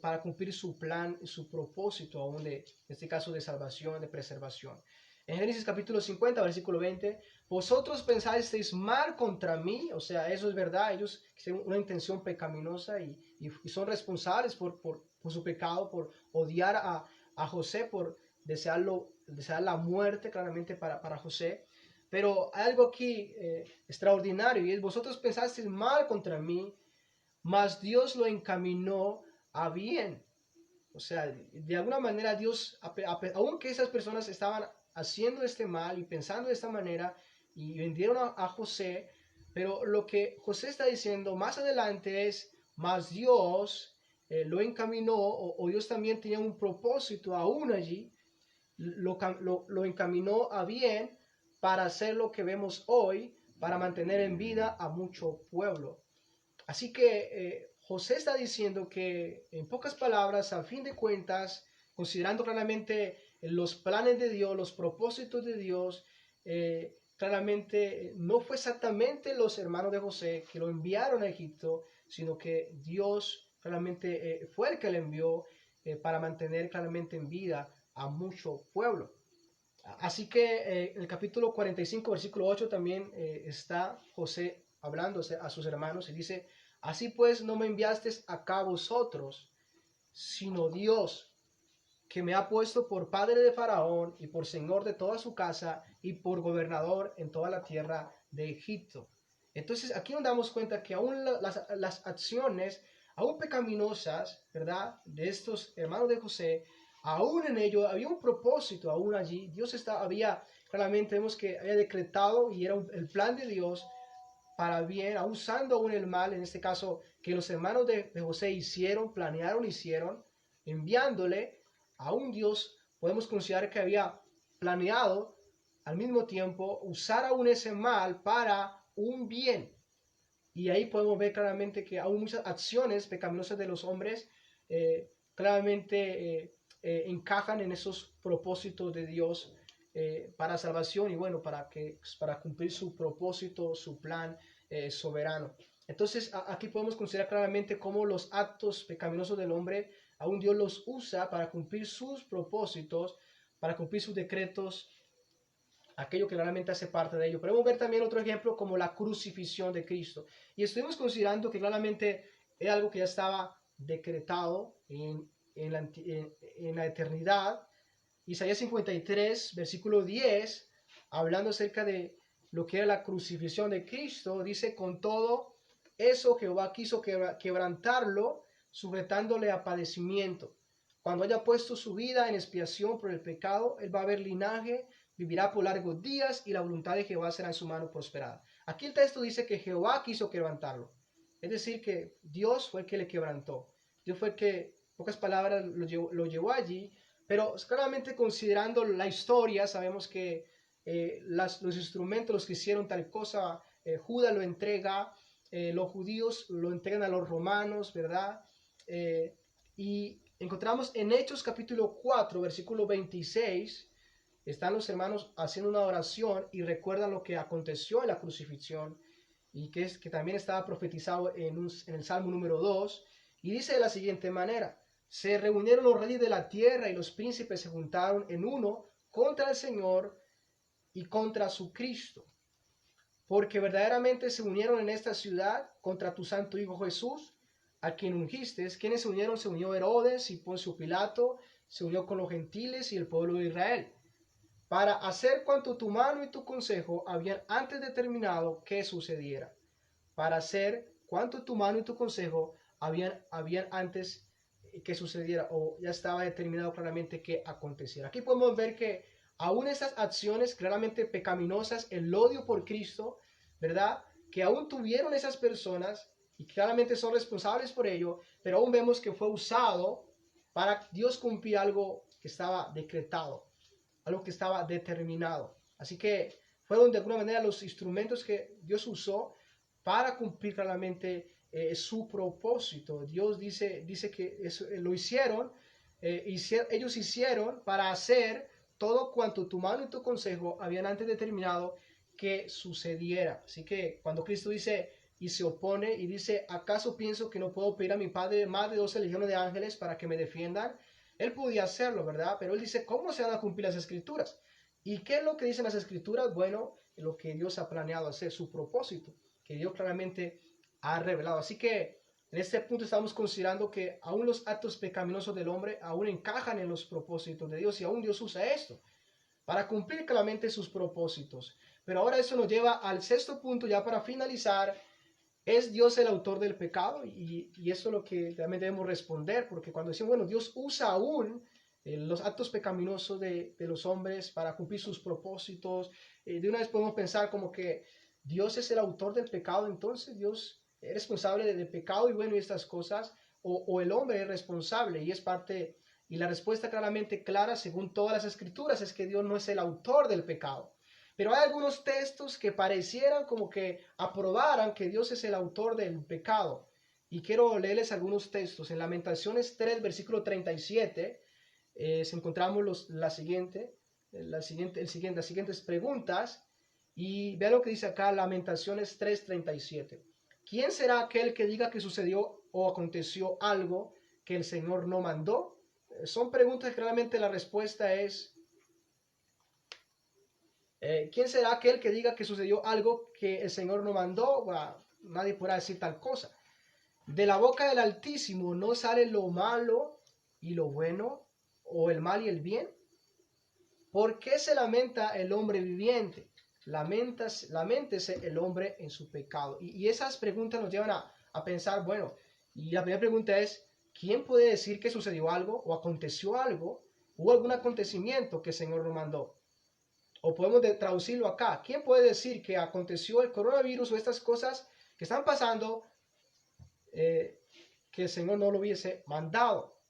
para cumplir su plan, su propósito aún en este caso de salvación, de preservación. En Génesis capítulo 50, versículo 20, vosotros pensasteis mal contra mí, o sea, eso es verdad, ellos tienen una intención pecaminosa y son responsables por su pecado, por odiar a José, por desear la muerte claramente para José. Pero hay algo aquí extraordinario, y es: vosotros pensasteis mal contra mí, mas Dios lo encaminó a bien. O sea, de alguna manera Dios, aunque esas personas estaban haciendo este mal y pensando de esta manera y vendieron a José, pero lo que José está diciendo más adelante es: más Dios lo encaminó, o Dios también tenía un propósito aún allí, lo encaminó a bien para hacer lo que vemos hoy, para mantener en vida a mucho pueblo. Así que José está diciendo que, en pocas palabras, a fin de cuentas, considerando claramente los planes de Dios, los propósitos de Dios, claramente no fue exactamente los hermanos de José que lo enviaron a Egipto, sino que Dios claramente fue el que le envió para mantener claramente en vida a mucho pueblo. Así que en el capítulo 45, versículo 8 también está José hablando a sus hermanos y dice: así pues no me enviasteis acá vosotros, sino Dios, que me ha puesto por padre de Faraón y por señor de toda su casa y por gobernador en toda la tierra de Egipto. Entonces aquí nos damos cuenta que aún las acciones, aún pecaminosas, ¿verdad?, de estos hermanos de José, aún en ello había un propósito, aún allí Dios había, claramente vemos que había decretado, y era el plan de Dios para bien, usando aún el mal, en este caso, que los hermanos de José hicieron, planearon, hicieron, enviándole a un Dios. Podemos considerar que había planeado al mismo tiempo usar aún ese mal para un bien. Y ahí podemos ver claramente que aún muchas acciones pecaminosas de los hombres claramente encajan en esos propósitos de Dios para salvación y bueno, para cumplir su propósito, su plan soberano. Entonces aquí podemos considerar claramente cómo los actos pecaminosos del hombre aún Dios los usa para cumplir sus propósitos, para cumplir sus decretos, aquello que claramente hace parte de ello. Podemos ver también otro ejemplo como la crucifixión de Cristo. Y estuvimos considerando que claramente es algo que ya estaba decretado en la eternidad. Isaías 53, versículo 10, hablando acerca de lo que era la crucifixión de Cristo, dice: con todo, eso Jehová quiso quebrantarlo, sujetándole a padecimiento. Cuando haya puesto su vida en expiación por el pecado, él va a ver linaje, vivirá por largos días y la voluntad de Jehová será en su mano prosperada. Aquí el texto dice que Jehová quiso quebrantarlo. Es decir, que Dios fue el que le quebrantó. Dios fue el que, en pocas palabras, lo llevó allí. Pero claramente considerando la historia, sabemos que los instrumentos, los que hicieron tal cosa, Judas lo entrega, los judíos lo entregan a los romanos, ¿verdad? Y encontramos en Hechos capítulo 4, versículo 26, están los hermanos haciendo una oración y recuerdan lo que aconteció en la crucifixión y que también estaba profetizado en el Salmo número 2, y dice de la siguiente manera: se reunieron los reyes de la tierra y los príncipes se juntaron en uno contra el Señor y contra su Cristo, porque verdaderamente se unieron en esta ciudad contra tu santo Hijo Jesús, a quien ungiste. ¿Quiénes se unieron? Se unió Herodes y Poncio Pilato, se unió con los gentiles y el pueblo de Israel, para hacer cuanto tu mano y tu consejo habían antes determinado que sucediera. Para hacer cuanto tu mano y tu consejo habían antes que sucediera, o ya estaba determinado claramente que aconteciera. Aquí podemos ver que aún esas acciones claramente pecaminosas, el odio por Cristo, ¿verdad? Que aún tuvieron esas personas y claramente son responsables por ello, pero aún vemos que fue usado para Dios cumplir algo que estaba decretado, algo que estaba determinado. Así que fueron de alguna manera los instrumentos que Dios usó para cumplir claramente su propósito. Dios dice que eso, lo hicieron, ellos hicieron para hacer todo cuanto tu mano y tu consejo habían antes determinado que sucediera. Así que cuando Cristo dice y se opone y dice: ¿acaso pienso que no puedo pedir a mi Padre más de 12 legiones de ángeles para que me defiendan? Él podía hacerlo, ¿verdad? Pero él dice: ¿cómo se van a cumplir las escrituras? ¿Y qué es lo que dicen las escrituras? Bueno, lo que Dios ha planeado hacer, su propósito, que Dios claramente ha revelado. Así que en este punto estamos considerando que aún los actos pecaminosos del hombre aún encajan en los propósitos de Dios, y aún Dios usa esto para cumplir claramente sus propósitos. Pero ahora eso nos lleva al sexto punto, ya para finalizar. ¿Es Dios el autor del pecado? Y eso es lo que también debemos responder, porque cuando decimos, bueno, Dios usa aún los actos pecaminosos de los hombres para cumplir sus propósitos, de una vez podemos pensar como que Dios es el autor del pecado, entonces Dios es responsable del pecado y bueno, y estas cosas, o el hombre es responsable y es parte, y la respuesta claramente clara según todas las escrituras es que Dios no es el autor del pecado. Pero hay algunos textos que parecieran como que aprobaran que Dios es el autor del pecado. Y quiero leerles algunos textos. En Lamentaciones 3, versículo 37, encontramos las siguientes preguntas. Y vean lo que dice acá, Lamentaciones 3, 37. ¿Quién será aquel que diga que sucedió o aconteció algo que el Señor no mandó? Son preguntas que claramente la respuesta es: ¿quién será aquel que diga que sucedió algo que el Señor no mandó? Bueno, nadie podrá decir tal cosa. De la boca del Altísimo no sale lo malo y lo bueno, o el mal y el bien. ¿Por qué se lamenta el hombre viviente? Laméntese el hombre en su pecado. Y esas preguntas nos llevan a pensar, bueno, y la primera pregunta es: ¿quién puede decir que sucedió algo o aconteció algo? ¿Hubo algún acontecimiento que el Señor no mandó? O podemos traducirlo acá: ¿quién puede decir que aconteció el coronavirus o estas cosas que están pasando que el Señor no lo hubiese mandado?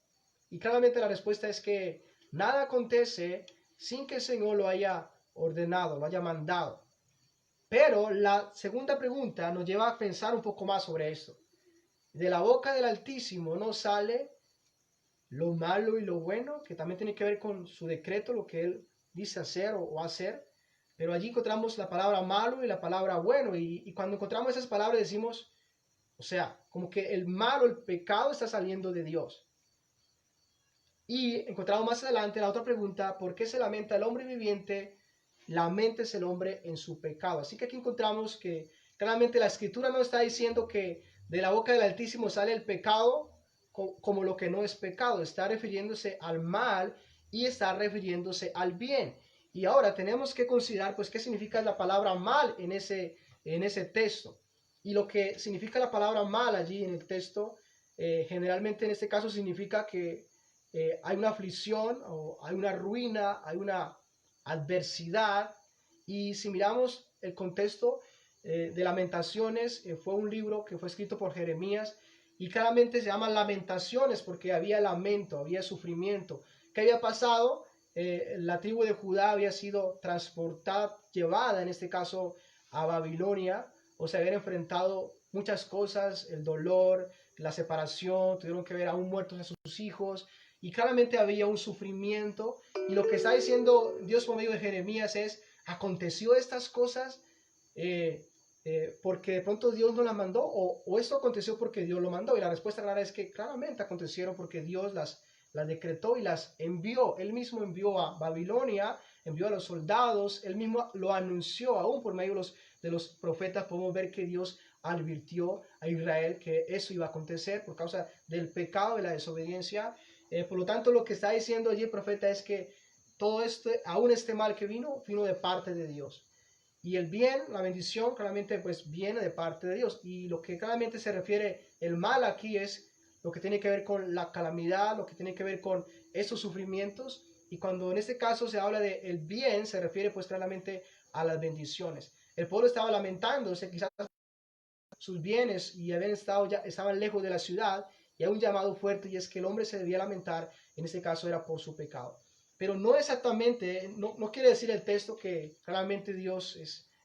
Y claramente la respuesta es que nada acontece sin que el Señor lo haya ordenado, lo haya mandado. Pero la segunda pregunta nos lleva a pensar un poco más sobre esto. De la boca del Altísimo no sale lo malo y lo bueno, que también tiene que ver con su decreto, lo que Él dice hacer o hacer. Pero allí encontramos la palabra malo y la palabra bueno. Y cuando encontramos esas palabras decimos, o sea, como que el malo, el pecado está saliendo de Dios. Y encontramos más adelante la otra pregunta: ¿por qué se lamenta el hombre viviente? Laméntese el hombre en su pecado. Así que aquí encontramos que claramente la Escritura no está diciendo que de la boca del Altísimo sale el pecado como lo que no es pecado. Está refiriéndose al mal y está refiriéndose al bien. Y ahora tenemos que considerar pues qué significa la palabra mal en ese texto. Y lo que significa la palabra mal allí en el texto, generalmente en este caso significa que hay una aflicción o hay una ruina, hay una adversidad. Y si miramos el contexto de Lamentaciones, fue un libro que fue escrito por Jeremías y claramente se llama Lamentaciones porque había lamento, había sufrimiento. ¿Qué había pasado? La tribu de Judá había sido transportada, llevada en este caso a Babilonia, o se habían enfrentado muchas cosas, el dolor, la separación, tuvieron que ver aún muertos a sus hijos, y claramente había un sufrimiento. Y lo que está diciendo Dios por medio de Jeremías es, aconteció estas cosas porque de pronto Dios no las mandó, o esto aconteció porque Dios lo mandó. Y la respuesta clara es que claramente acontecieron porque Dios las decretó y las envió. Él mismo envió a Babilonia, envió a los soldados, él mismo lo anunció aún por medio de los profetas. Podemos ver que Dios advirtió a Israel que eso iba a acontecer por causa del pecado y la desobediencia. Por lo tanto, lo que está diciendo allí el profeta es que todo aún este mal que vino de parte de Dios. Y el bien, la bendición, claramente pues viene de parte de Dios. Y lo que claramente se refiere el mal aquí es lo que tiene que ver con la calamidad, lo que tiene que ver con esos sufrimientos. Y cuando en este caso se habla de el bien, se refiere pues claramente a las bendiciones. El pueblo estaba lamentándose, quizás sus bienes y estaban lejos de la ciudad, y hay un llamado fuerte, y es que el hombre se debía lamentar. En este caso era por su pecado. Pero no exactamente, no quiere decir el texto que claramente Dios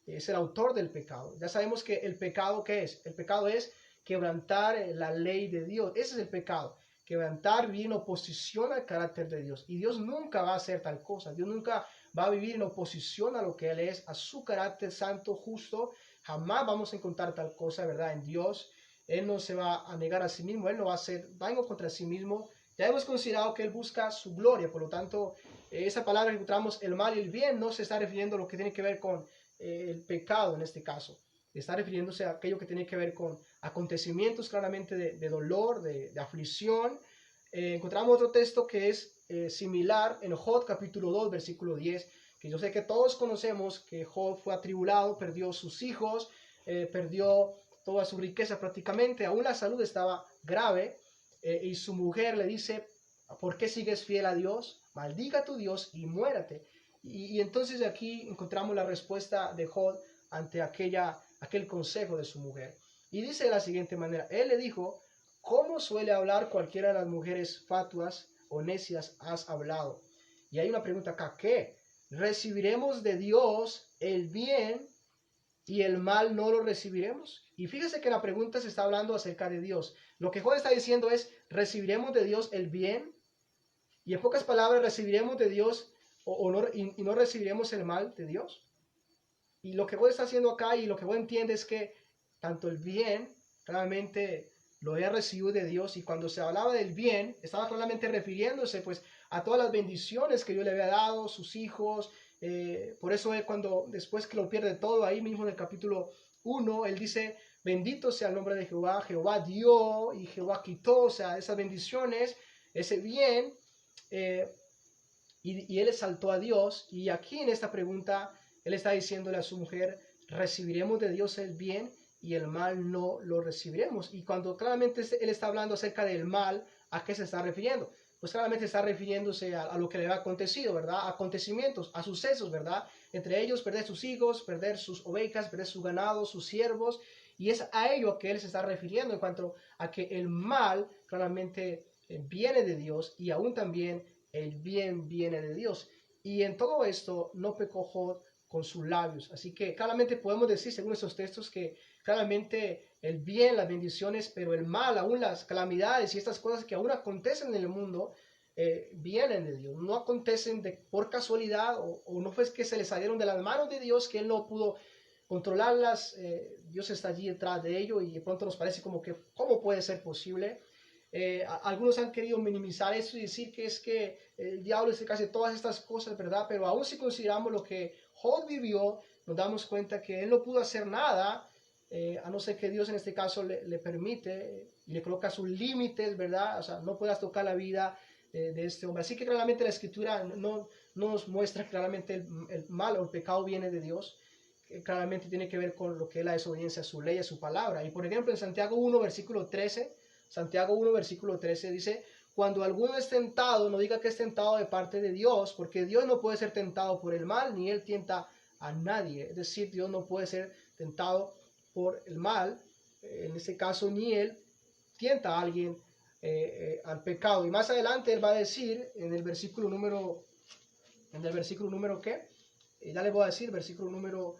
es el autor del pecado. Ya sabemos que el pecado, ¿qué es? El pecado es quebrantar la ley de Dios. Ese es el pecado. Quebrantar, vivir en oposición al carácter de Dios. Y Dios nunca va a hacer tal cosa. Dios nunca va a vivir en oposición a lo que Él es, a su carácter santo, justo. Jamás vamos a encontrar tal cosa, ¿verdad? En Dios. Él no se va a negar a sí mismo. Él no va a hacer daño contra sí mismo. Ya hemos considerado que Él busca su gloria. Por lo tanto, esa palabra que encontramos, el mal y el bien, no se está refiriendo a lo que tiene que ver con el pecado en este caso. Está refiriéndose a aquello que tiene que ver con acontecimientos claramente de dolor, de aflicción. Encontramos otro texto que es similar en Job capítulo 2, versículo 10, que yo sé que todos conocemos que Job fue atribulado, perdió sus hijos, perdió toda su riqueza prácticamente, aún la salud estaba grave, y su mujer le dice, ¿por qué sigues fiel a Dios? Maldiga a tu Dios y muérate. Y entonces aquí encontramos la respuesta de Job ante aquel consejo de su mujer. Y dice de la siguiente manera, él le dijo, ¿cómo suele hablar cualquiera de las mujeres fatuas o necias has hablado? Y hay una pregunta acá, ¿qué? ¿Recibiremos de Dios el bien y el mal no lo recibiremos? Y fíjese que la pregunta se está hablando acerca de Dios. Lo que Job está diciendo es, ¿recibiremos de Dios el bien? Y en pocas palabras, ¿recibiremos de Dios o no, y no recibiremos el mal de Dios? Y lo que Job está haciendo acá y lo que Job entiende es que tanto el bien realmente lo he recibido de Dios, y cuando se hablaba del bien estaba claramente refiriéndose pues a todas las bendiciones que Dios le había dado, sus hijos. Por eso él, cuando después que lo pierde todo, ahí mismo en el capítulo 1, él dice, bendito sea el nombre de Jehová, Jehová dio y Jehová quitó, o sea, esas bendiciones, ese bien, y él exaltó a Dios. Y aquí en esta pregunta él está diciéndole a su mujer, recibiremos de Dios el bien y el mal no lo recibiremos. Y cuando claramente él está hablando acerca del mal, ¿a qué se está refiriendo? Pues claramente está refiriéndose a lo que le ha acontecido, ¿verdad? A acontecimientos, a sucesos, ¿verdad? Entre ellos, perder sus hijos, perder sus ovejas, perder su ganado, sus siervos. Y es a ello a que él se está refiriendo en cuanto a que el mal claramente viene de Dios, y aún también el bien viene de Dios. Y en todo esto no pecó Job con sus labios. Así que claramente podemos decir, según estos textos, que claramente el bien, las bendiciones, pero el mal, aún las calamidades y estas cosas que aún acontecen en el mundo, vienen de Dios. No acontecen por casualidad, o no fue que se le salieron de las manos de Dios, que Él no pudo controlarlas. Dios está allí detrás de ello, y de pronto nos parece como que, ¿cómo puede ser posible? Algunos han querido minimizar eso y decir que es que el diablo es el que hace todas estas cosas, ¿verdad? Pero aún si consideramos lo que Job vivió, nos damos cuenta que él no pudo hacer nada, a no ser que Dios en este caso le permite y le coloca sus límites, ¿verdad? O sea, no puedas tocar la vida de este hombre. Así que claramente la escritura no nos muestra claramente el mal o el pecado viene de Dios. claramente tiene que ver con lo que es la desobediencia a su ley, a su palabra. Y por ejemplo, en Santiago 1, versículo 13, Santiago 1, versículo 13 dice, cuando alguno es tentado, no diga que es tentado de parte de Dios, porque Dios no puede ser tentado por el mal, ni Él tienta a nadie. Es decir, Dios no puede ser tentado por el mal, en este caso ni Él tienta a alguien al pecado. Y más adelante Él va a decir en el versículo número, ¿qué? Ya les voy a decir, versículo número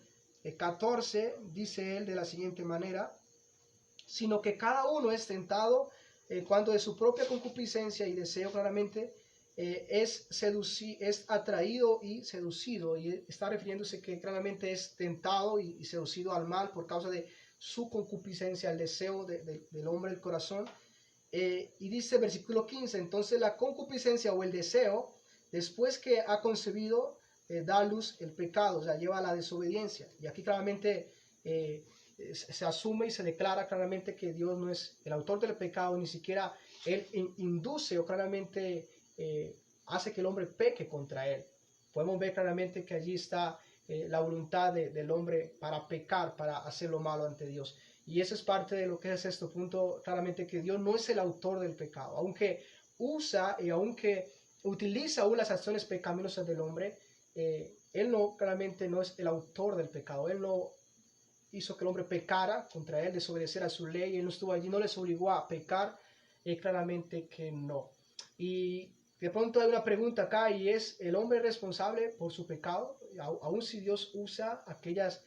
14, dice Él de la siguiente manera, sino que cada uno es tentado cuando de su propia concupiscencia y deseo claramente es atraído y seducido, y está refiriéndose que claramente es tentado y seducido al mal por causa de su concupiscencia, el deseo del hombre, el corazón. Y dice versículo 15, entonces la concupiscencia o el deseo, después que ha concebido, da a luz el pecado, o sea, lleva a la desobediencia. Y aquí claramente se asume y se declara claramente que Dios no es el autor del pecado, ni siquiera Él induce o claramente hace que el hombre peque contra Él. Podemos ver claramente que allí está la voluntad del hombre para pecar, para hacer lo malo ante Dios. Y eso es parte de lo que es este punto, claramente que Dios no es el autor del pecado, aunque usa y aunque utiliza aún las acciones pecaminosas del hombre, Él no, claramente no es el autor del pecado. Él no hizo que el hombre pecara contra Él, desobedeciera a su ley. Él no estuvo allí, no les obligó a pecar, claramente que no. Y de pronto hay una pregunta acá y es, ¿el hombre es responsable por su pecado? Aun si Dios usa aquellas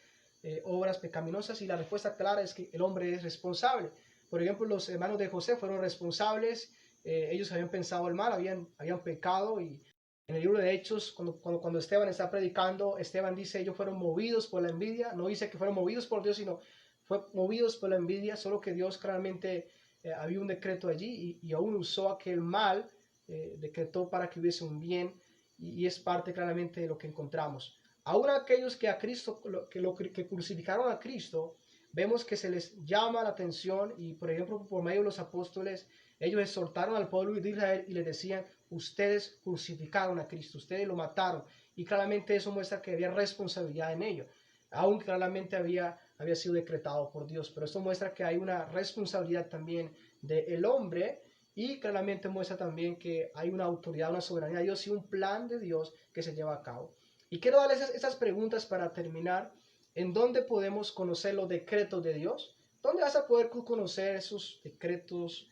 obras pecaminosas, y la respuesta clara es que el hombre es responsable. Por ejemplo, los hermanos de José fueron responsables, ellos habían pensado el mal, habían pecado, y en el libro de Hechos, cuando Esteban está predicando, Esteban dice, ellos fueron movidos por la envidia, no dice que fueron movidos por Dios, sino fue movidos por la envidia, solo que Dios claramente había un decreto allí y aún usó aquel mal, decretó para que hubiese un bien, y es parte claramente de lo que encontramos. Aún aquellos que a Cristo, que crucificaron a Cristo, vemos que se les llama la atención y, por ejemplo, por medio de los apóstoles, ellos exhortaron al pueblo de Israel y les decían, ustedes crucificaron a Cristo, ustedes lo mataron. Y claramente eso muestra que había responsabilidad en ello, aunque claramente había sido decretado por Dios. Pero esto muestra que hay una responsabilidad también del hombre, y claramente muestra también que hay una autoridad, una soberanía de Dios y un plan de Dios que se lleva a cabo. Y quiero darles esas preguntas para terminar. ¿En dónde podemos conocer los decretos de Dios? ¿Dónde vas a poder conocer esos decretos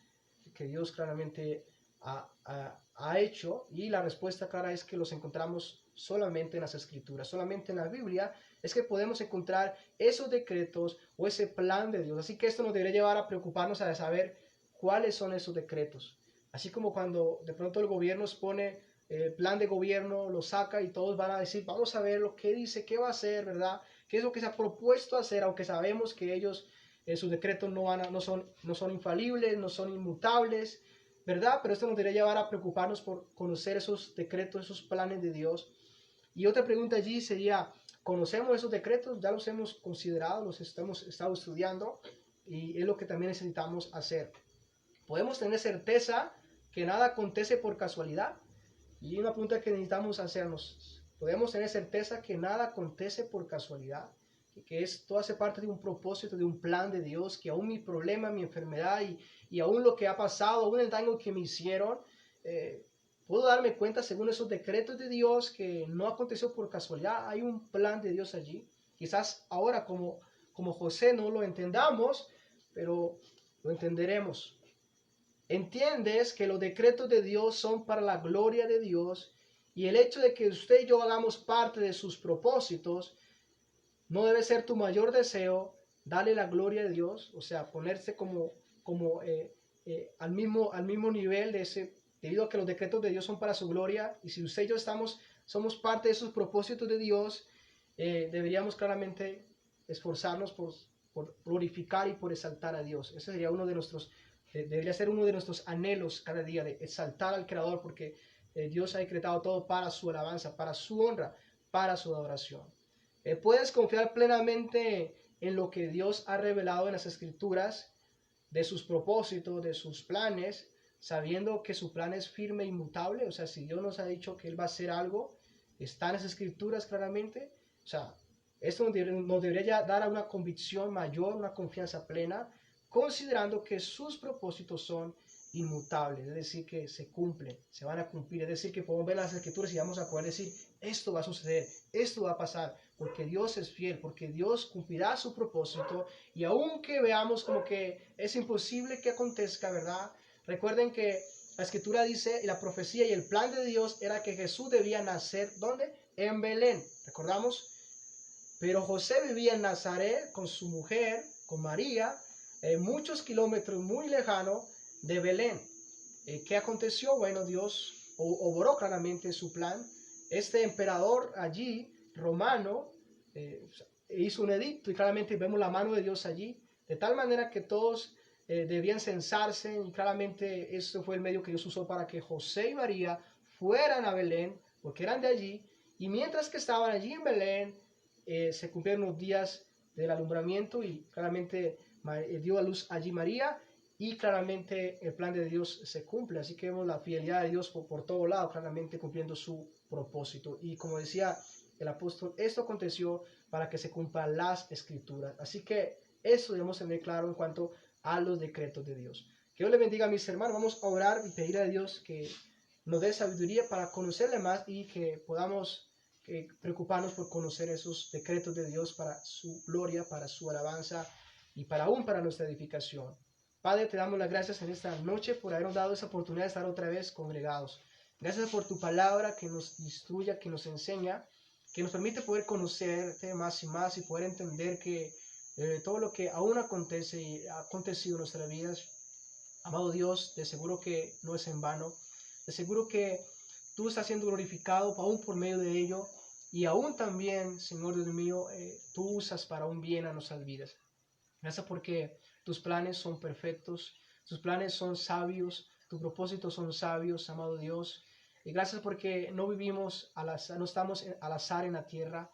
que Dios claramente ha hecho? Y la respuesta clara es que los encontramos solamente en las Escrituras, solamente en la Biblia es que podemos encontrar esos decretos o ese plan de Dios. Así que esto nos debería llevar a preocuparnos a saber cuáles son esos decretos. Así como cuando de pronto el gobierno expone el plan de gobierno, lo saca y todos van a decir, vamos a ver lo que dice, qué va a hacer, ¿verdad? ¿Qué es lo que se ha propuesto hacer? Aunque sabemos que ellos, sus decretos no son infalibles, no son inmutables, ¿verdad? Pero esto nos debería llevar a preocuparnos por conocer esos decretos, esos planes de Dios. Y otra pregunta allí sería, ¿conocemos esos decretos? ¿Ya los hemos considerado, los hemos estado estudiando? Y es lo que también necesitamos hacer. ¿Podemos tener certeza que nada acontece por casualidad? Y una pregunta que necesitamos hacernos, ¿podemos tener certeza que nada acontece por casualidad? Que todo hace parte de un propósito, de un plan de Dios, que aún mi problema, mi enfermedad y aún lo que ha pasado, aún el daño que me hicieron, puedo darme cuenta según esos decretos de Dios que no aconteció por casualidad. Hay un plan de Dios allí. Quizás ahora como José no lo entendamos, pero lo entenderemos. ¿Entiendes que los decretos de Dios son para la gloria de Dios? Y el hecho de que usted y yo hagamos parte de sus propósitos no debe ser tu mayor deseo, darle la gloria de Dios, o sea, ponerse como al mismo nivel de ese, debido a que los decretos de Dios son para su gloria. Y si usted y yo somos parte de esos propósitos de Dios, deberíamos claramente esforzarnos por glorificar y por exaltar a Dios. Ese sería debería ser uno de nuestros anhelos cada día, de exaltar al Creador, porque Dios ha decretado todo para su alabanza, para su honra, para su adoración. Puedes confiar plenamente en lo que Dios ha revelado en las Escrituras, de sus propósitos, de sus planes, sabiendo que su plan es firme e inmutable. O sea, si Dios nos ha dicho que Él va a hacer algo, está en las Escrituras claramente. O sea, Esto nos debería dar una convicción mayor, una confianza plena, considerando que sus propósitos son inmutables, es decir, que se cumplen, se van a cumplir, es decir, que podemos ver las escrituras y vamos a poder decir, esto va a suceder, esto va a pasar, porque Dios es fiel, porque Dios cumplirá su propósito, y aunque veamos como que es imposible que acontezca, ¿verdad? Recuerden que la escritura dice, y la profecía y el plan de Dios era que Jesús debía nacer, ¿dónde? En Belén, ¿recordamos? Pero José vivía en Nazaret con su mujer, con María, muchos kilómetros muy lejanos de Belén. ¿Qué aconteció? Bueno, Dios obró claramente su plan. Este emperador allí, romano, hizo un edicto y claramente vemos la mano de Dios allí, de tal manera que todos debían censarse y claramente esto fue el medio que Dios usó para que José y María fueran a Belén, porque eran de allí, y mientras que estaban allí en Belén, se cumplieron los días del alumbramiento y claramente dio a luz allí María y claramente el plan de Dios se cumple. Así que vemos la fidelidad de Dios por todo lado, claramente cumpliendo su propósito. Y como decía el apóstol, esto aconteció para que se cumplan las escrituras. Así que eso debemos tener claro en cuanto a los decretos de Dios. Que Dios le bendiga a mis hermanos. Vamos a orar y pedir a Dios que nos dé sabiduría para conocerle más y que podamos preocuparnos por conocer esos decretos de Dios para su gloria, para su alabanza y aún para nuestra edificación. Padre, te damos las gracias en esta noche por habernos dado esa oportunidad de estar otra vez congregados. Gracias por tu palabra que nos instruye, que nos enseña, que nos permite poder conocerte más y más y poder entender que todo lo que aún acontece y ha acontecido en nuestras vidas, amado Dios, de seguro que no es en vano, de seguro que tú estás siendo glorificado aún por medio de ello y aún también, Señor Dios mío, tú usas para un bien a nuestras vidas. Gracias porque tus planes son perfectos, tus planes son sabios, tus propósitos son sabios, amado Dios. Y gracias porque no vivimos al azar, no estamos al azar en la tierra.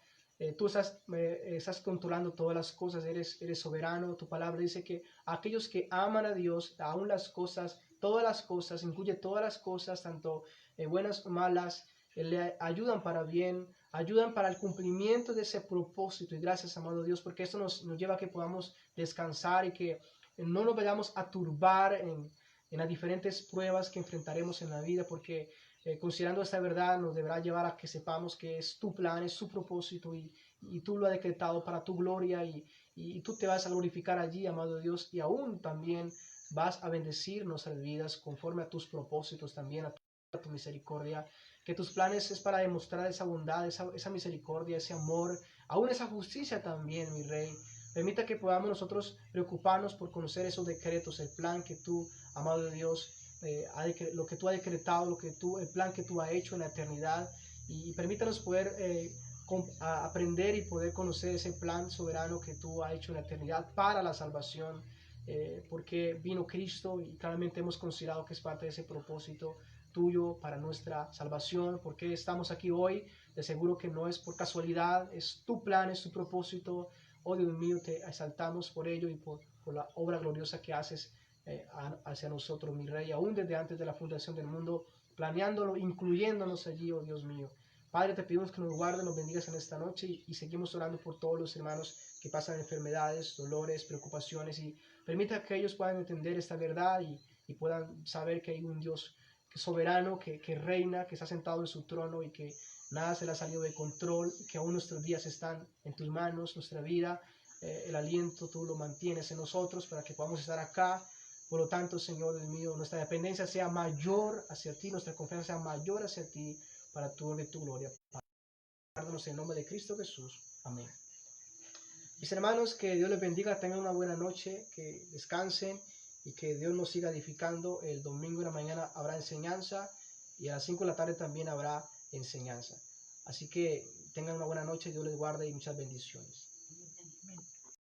Tú estás controlando todas las cosas, eres soberano. Tu palabra dice que aquellos que aman a Dios, aún las cosas, todas las cosas, incluye todas las cosas, tanto buenas o malas, le ayudan para bien, ayudan para el cumplimiento de ese propósito. Y gracias, amado Dios, porque esto nos lleva a que podamos descansar y que no nos vayamos a turbar en las diferentes pruebas que enfrentaremos en la vida, porque considerando esta verdad nos deberá llevar a que sepamos que es tu plan, es tu propósito y tú lo has decretado para tu gloria y tú te vas a glorificar allí, amado Dios, y aún también vas a bendecir nuestras vidas conforme a tus propósitos también, a tu misericordia, que tus planes es para demostrar esa bondad, esa misericordia, ese amor, aún esa justicia también, mi Rey. Permita que podamos nosotros preocuparnos por conocer esos decretos, el plan que tú, amado Dios, lo que tú has decretado, el plan que tú has hecho en la eternidad, y permítanos poder aprender y poder conocer ese plan soberano que tú has hecho en la eternidad para la salvación, porque vino Cristo y claramente hemos considerado que es parte de ese propósito tuyo para nuestra salvación, porque estamos aquí hoy, de seguro que no es por casualidad, es tu plan, es tu propósito. Oh Dios mío, te exaltamos por ello y por la obra gloriosa que haces hacia nosotros, mi Rey, aún desde antes de la fundación del mundo, planeándolo, incluyéndonos allí, oh Dios mío. Padre, te pedimos que nos guardes, nos bendigas en esta noche y seguimos orando por todos los hermanos que pasan enfermedades, dolores, preocupaciones y permita que ellos puedan entender esta verdad y puedan saber que hay un Dios soberano que reina, que está sentado en su trono y que nada se le ha salido de control, que aún nuestros días están en tus manos, nuestra vida, el aliento tú lo mantienes en nosotros para que podamos estar acá. Por lo tanto, Señor Dios mío, nuestra dependencia sea mayor hacia ti, nuestra confianza sea mayor hacia ti, para tu honra y tu gloria. Guárdanos en nombre de Cristo Jesús. Amén. Mis hermanos, que Dios les bendiga, tengan una buena noche, que descansen y que Dios nos siga edificando. El domingo en la mañana habrá enseñanza y a las 5 de la tarde también habrá enseñanza. Así que tengan una buena noche, Dios les guarde y muchas bendiciones.